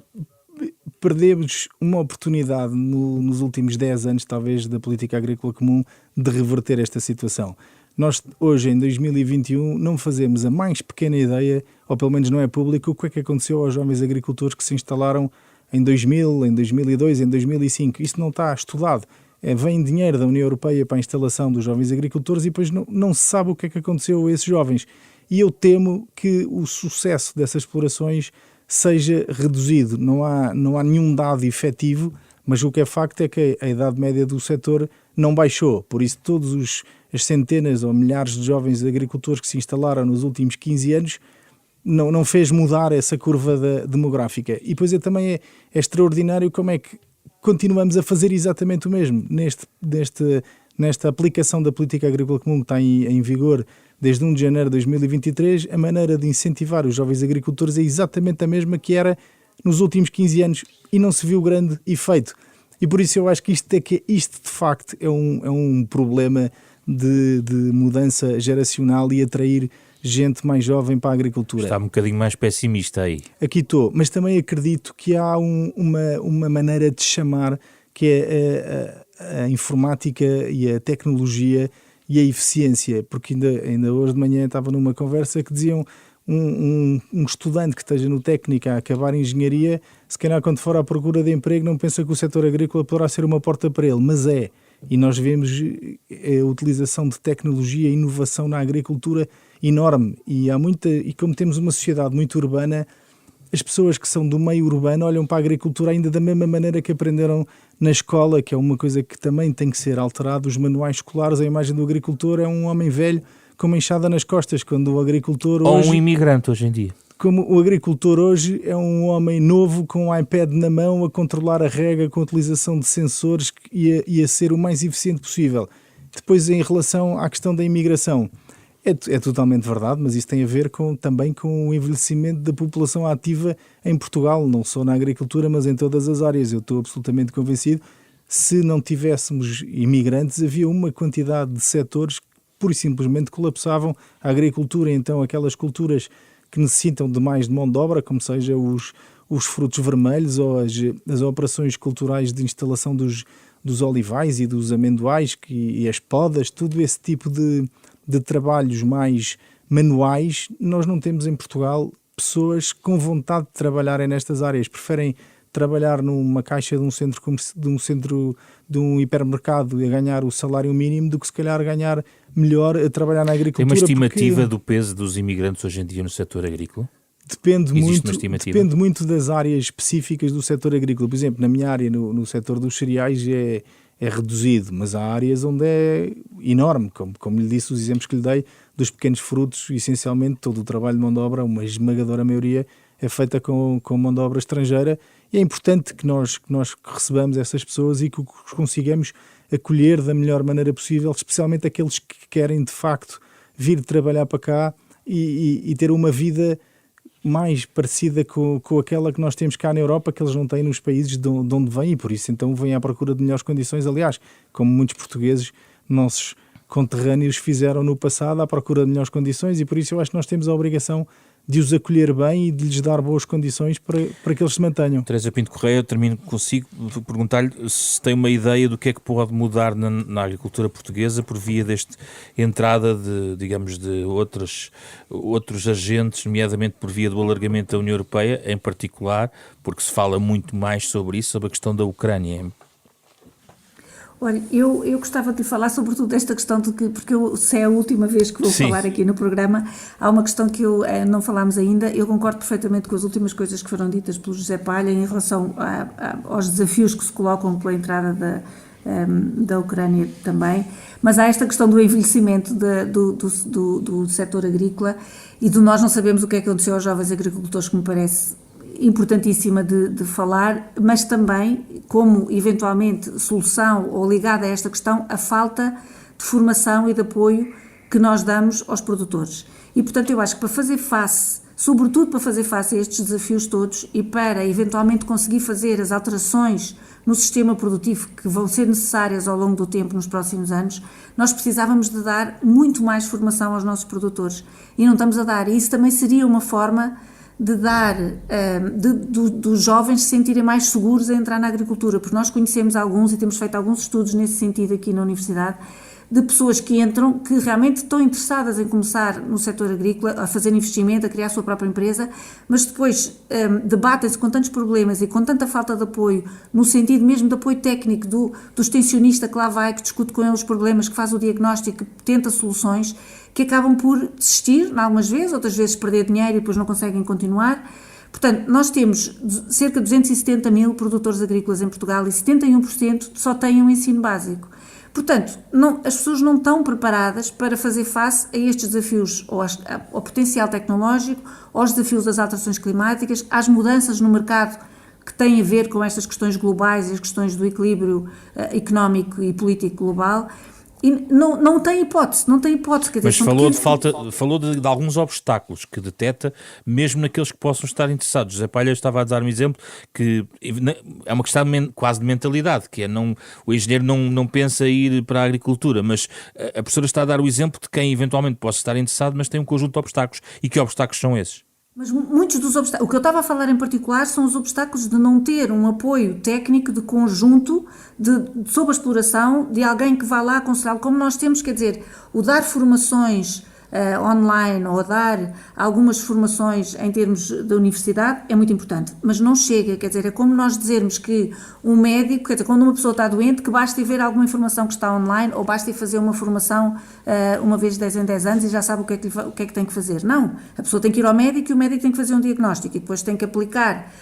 perdemos uma oportunidade nos últimos 10 anos, talvez, da política agrícola comum, de reverter esta situação. Nós, hoje, em 2021, não fazemos a mais pequena ideia, ou pelo menos não é público, o que é que aconteceu aos jovens agricultores que se instalaram em 2000, em 2002, em 2005. Isso não está estudado. Vem dinheiro da União Europeia para a instalação dos jovens agricultores e depois não se sabe o que é que aconteceu a esses jovens. E eu temo que o sucesso dessas explorações seja reduzido. Não há nenhum dado efetivo, mas o que é facto é que a idade média do setor não baixou. Por isso, todas as centenas ou milhares de jovens agricultores que se instalaram nos últimos 15 anos não fez mudar essa curva demográfica. E depois também é extraordinário como é que continuamos a fazer exatamente o mesmo. Nesta aplicação da política agrícola comum que está em vigor desde 1 de janeiro de 2023, a maneira de incentivar os jovens agricultores é exatamente a mesma que era nos últimos 15 anos e não se viu grande efeito. E por isso eu acho que isto de facto é um problema de mudança geracional e atrair gente mais jovem para a agricultura. Está um bocadinho mais pessimista aí. Aqui estou, mas também acredito que há uma maneira de chamar que é a informática e a tecnologia e a eficiência, porque ainda hoje de manhã estava numa conversa que diziam um estudante que esteja no técnico a acabar engenharia, se calhar quando for à procura de emprego não pensa que o setor agrícola poderá ser uma porta para ele, mas é. E nós vemos a utilização de tecnologia e inovação na agricultura enorme. E como temos uma sociedade muito urbana, as pessoas que são do meio urbano olham para a agricultura ainda da mesma maneira que aprenderam na escola, que é uma coisa que também tem que ser alterada. Os manuais escolares, a imagem do agricultor é um homem velho com uma enxada nas costas, quando o agricultor hoje... Ou um imigrante hoje em dia. Como o agricultor hoje é um homem novo com um iPad na mão a controlar a rega com a utilização de sensores e a ser o mais eficiente possível. Depois, em relação à questão da imigração, é totalmente verdade, mas isso tem a ver também com o envelhecimento da população ativa em Portugal, não só na agricultura, mas em todas as áreas. Eu estou absolutamente convencido, se não tivéssemos imigrantes, havia uma quantidade de setores que pura e simplesmente colapsavam a agricultura. Então, aquelas culturas que necessitam de mais de mão de obra, como seja os frutos vermelhos ou as operações culturais de instalação dos olivais e dos amendoais e as podas, tudo esse tipo de trabalhos mais manuais, nós não temos em Portugal pessoas com vontade de trabalharem nestas áreas, preferem trabalhar numa caixa de um hipermercado e a ganhar o salário mínimo do que se calhar ganhar melhor a trabalhar na agricultura. Tem uma estimativa do peso dos imigrantes hoje em dia no setor agrícola? Depende muito das áreas específicas do setor agrícola. Por exemplo, na minha área, no setor dos cereais, é reduzido, mas há áreas onde é enorme, como lhe disse, os exemplos que lhe dei, dos pequenos frutos, essencialmente todo o trabalho de mão de obra, uma esmagadora maioria, é feita com mão de obra estrangeira, e é importante que nós recebamos essas pessoas e que os consigamos acolher da melhor maneira possível, especialmente aqueles que querem de facto vir trabalhar para cá e ter uma vida mais parecida com aquela que nós temos cá na Europa, que eles não têm nos países de onde vêm, e por isso então vêm à procura de melhores condições, aliás, como muitos portugueses, nossos conterrâneos fizeram no passado à procura de melhores condições, e por isso eu acho que nós temos a obrigação de os acolher bem e de lhes dar boas condições para que eles se mantenham. Teresa Pinto Correia, eu termino consigo, perguntar-lhe se tem uma ideia do que é que pode mudar na agricultura portuguesa por via desta entrada de outros agentes, nomeadamente por via do alargamento da União Europeia, em particular, porque se fala muito mais sobre isso, sobre a questão da Ucrânia. Olha, eu gostava de falar sobretudo desta questão porque se é a última vez que vou falar aqui no programa, há uma questão que não falámos ainda. Eu concordo perfeitamente com as últimas coisas que foram ditas pelo José Palha em relação aos desafios que se colocam pela entrada da Ucrânia também, mas há esta questão do envelhecimento do setor agrícola e do nós não sabemos o que é que aconteceu aos jovens agricultores, que me parece importantíssima de falar, mas também como eventualmente solução ou ligada a esta questão, a falta de formação e de apoio que nós damos aos produtores. E portanto eu acho que para fazer face, sobretudo para fazer face a estes desafios todos e para eventualmente conseguir fazer as alterações no sistema produtivo que vão ser necessárias ao longo do tempo nos próximos anos, nós precisávamos de dar muito mais formação aos nossos produtores e não estamos a dar, e isso também seria uma forma de dar, dos jovens se sentirem mais seguros a entrar na agricultura, porque nós conhecemos alguns e temos feito alguns estudos nesse sentido aqui na Universidade, de pessoas que entram, que realmente estão interessadas em começar no setor agrícola, a fazer investimento, a criar a sua própria empresa, mas depois debatem-se com tantos problemas e com tanta falta de apoio, no sentido mesmo de apoio técnico do extensionista que lá vai, que discute com eles os problemas, que faz o diagnóstico, que tenta soluções, que acabam por desistir, algumas vezes, outras vezes perder dinheiro e depois não conseguem continuar. Portanto, nós temos cerca de 270 mil produtores agrícolas em Portugal e 71% só têm um ensino básico. Portanto, as pessoas não estão preparadas para fazer face a estes desafios, ou ao potencial tecnológico, aos desafios das alterações climáticas, às mudanças no mercado que têm a ver com estas questões globais e as questões do equilíbrio económico e político global. E não tem hipótese. Quer dizer, mas falou de alguns obstáculos que detecta, mesmo naqueles que possam estar interessados. José Palha estava a dar um exemplo que é uma questão quase de mentalidade, que é o engenheiro não pensa ir para a agricultura, mas a professora está a dar o exemplo de quem eventualmente possa estar interessado, mas tem um conjunto de obstáculos. E que obstáculos são esses? Mas muitos dos obstáculos, o que eu estava a falar em particular são os obstáculos de não ter um apoio técnico de conjunto sobre a exploração, de alguém que vá lá aconselhá-lo, como nós temos, quer dizer, o dar formações online ou dar algumas formações em termos da universidade é muito importante, mas não chega, quer dizer, é como nós dizermos que um médico, quer dizer, quando uma pessoa está doente, que basta ir ver alguma informação que está online ou basta ir fazer uma formação uma vez de 10 em 10 anos e já sabe o que é que tem que fazer. Não, a pessoa tem que ir ao médico e o médico tem que fazer um diagnóstico e depois tem que aplicar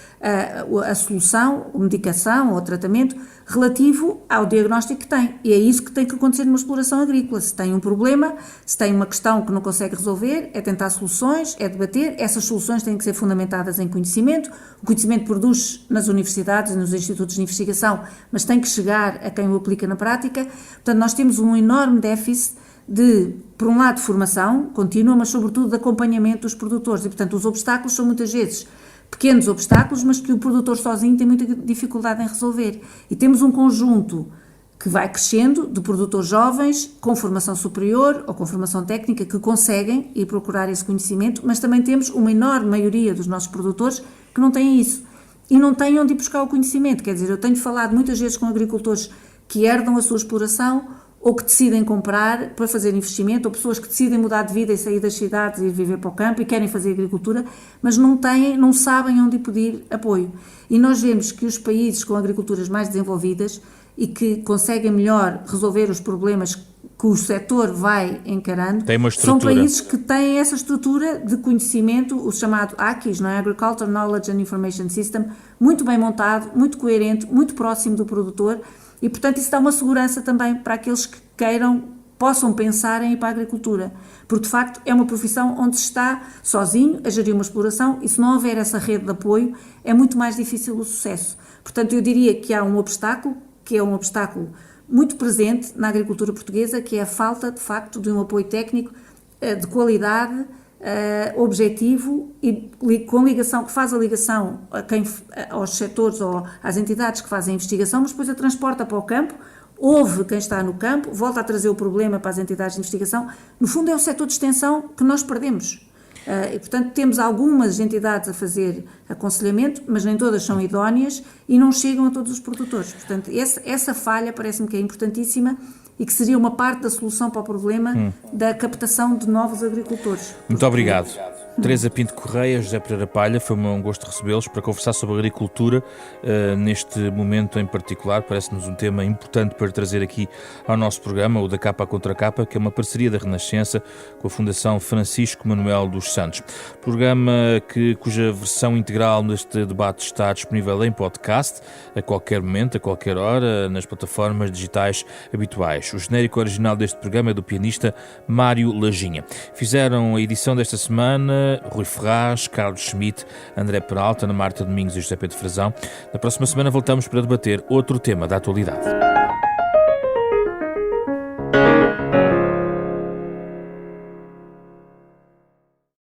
a solução, a medicação ou o tratamento relativo ao diagnóstico que tem. E é isso que tem que acontecer numa exploração agrícola. Se tem um problema, se tem uma questão que não consegue resolver, é tentar soluções, é debater. Essas soluções têm que ser fundamentadas em conhecimento. O conhecimento produz nas universidades, nos institutos de investigação, mas tem que chegar a quem o aplica na prática. Portanto, nós temos um enorme déficit de, por um lado, formação contínua, mas sobretudo de acompanhamento dos produtores. E, portanto, os obstáculos são muitas vezes pequenos obstáculos, mas que o produtor sozinho tem muita dificuldade em resolver. E temos um conjunto que vai crescendo de produtores jovens com formação superior ou com formação técnica que conseguem ir procurar esse conhecimento, mas também temos uma enorme maioria dos nossos produtores que não têm isso e não têm onde ir buscar o conhecimento. Quer dizer, eu tenho falado muitas vezes com agricultores que herdam a sua exploração ou que decidem comprar para fazer investimento, ou pessoas que decidem mudar de vida e sair das cidades e viver para o campo e querem fazer agricultura, mas não sabem onde pedir apoio. E nós vemos que os países com agriculturas mais desenvolvidas e que conseguem melhor resolver os problemas que o setor vai encarando, são países que têm essa estrutura de conhecimento, o chamado AKIS, não é? Agricultural Knowledge and Information System, muito bem montado, muito coerente, muito próximo do produtor. E, portanto, isso dá uma segurança também para aqueles que possam pensar em ir para a agricultura. Porque, de facto, é uma profissão onde se está sozinho a gerir uma exploração e se não houver essa rede de apoio, é muito mais difícil o sucesso. Portanto, eu diria que há um obstáculo, que é um obstáculo muito presente na agricultura portuguesa, que é a falta, de facto, de um apoio técnico de qualidade, objetivo e com ligação, que faz a ligação aos setores ou às entidades que fazem a investigação, mas depois a transporta para o campo, ouve quem está no campo, volta a trazer o problema para as entidades de investigação. No fundo é o setor de extensão que nós perdemos. E, portanto, temos algumas entidades a fazer aconselhamento, mas nem todas são idóneas e não chegam a todos os produtores. Portanto, essa falha parece-me que é importantíssima e que seria uma parte da solução para o problema da captação de novos agricultores. Muito obrigado. Teresa Pinto Correia, José Pereira Palha, foi um gosto recebê-los para conversar sobre a agricultura neste momento em particular. Parece-nos um tema importante para trazer aqui ao nosso programa, o da Capa contra Capa, que é uma parceria da Renascença com a Fundação Francisco Manuel dos Santos. Programa cuja versão integral neste debate está disponível em podcast a qualquer momento, a qualquer hora, nas plataformas digitais habituais. O genérico original deste programa é do pianista Mário Lajinha. Fizeram a edição desta semana Rui Ferraz, Carlos Schmidt, André Peralta, Ana Marta Domingos e José Pedro Frazão. Na próxima semana voltamos para debater outro tema da atualidade.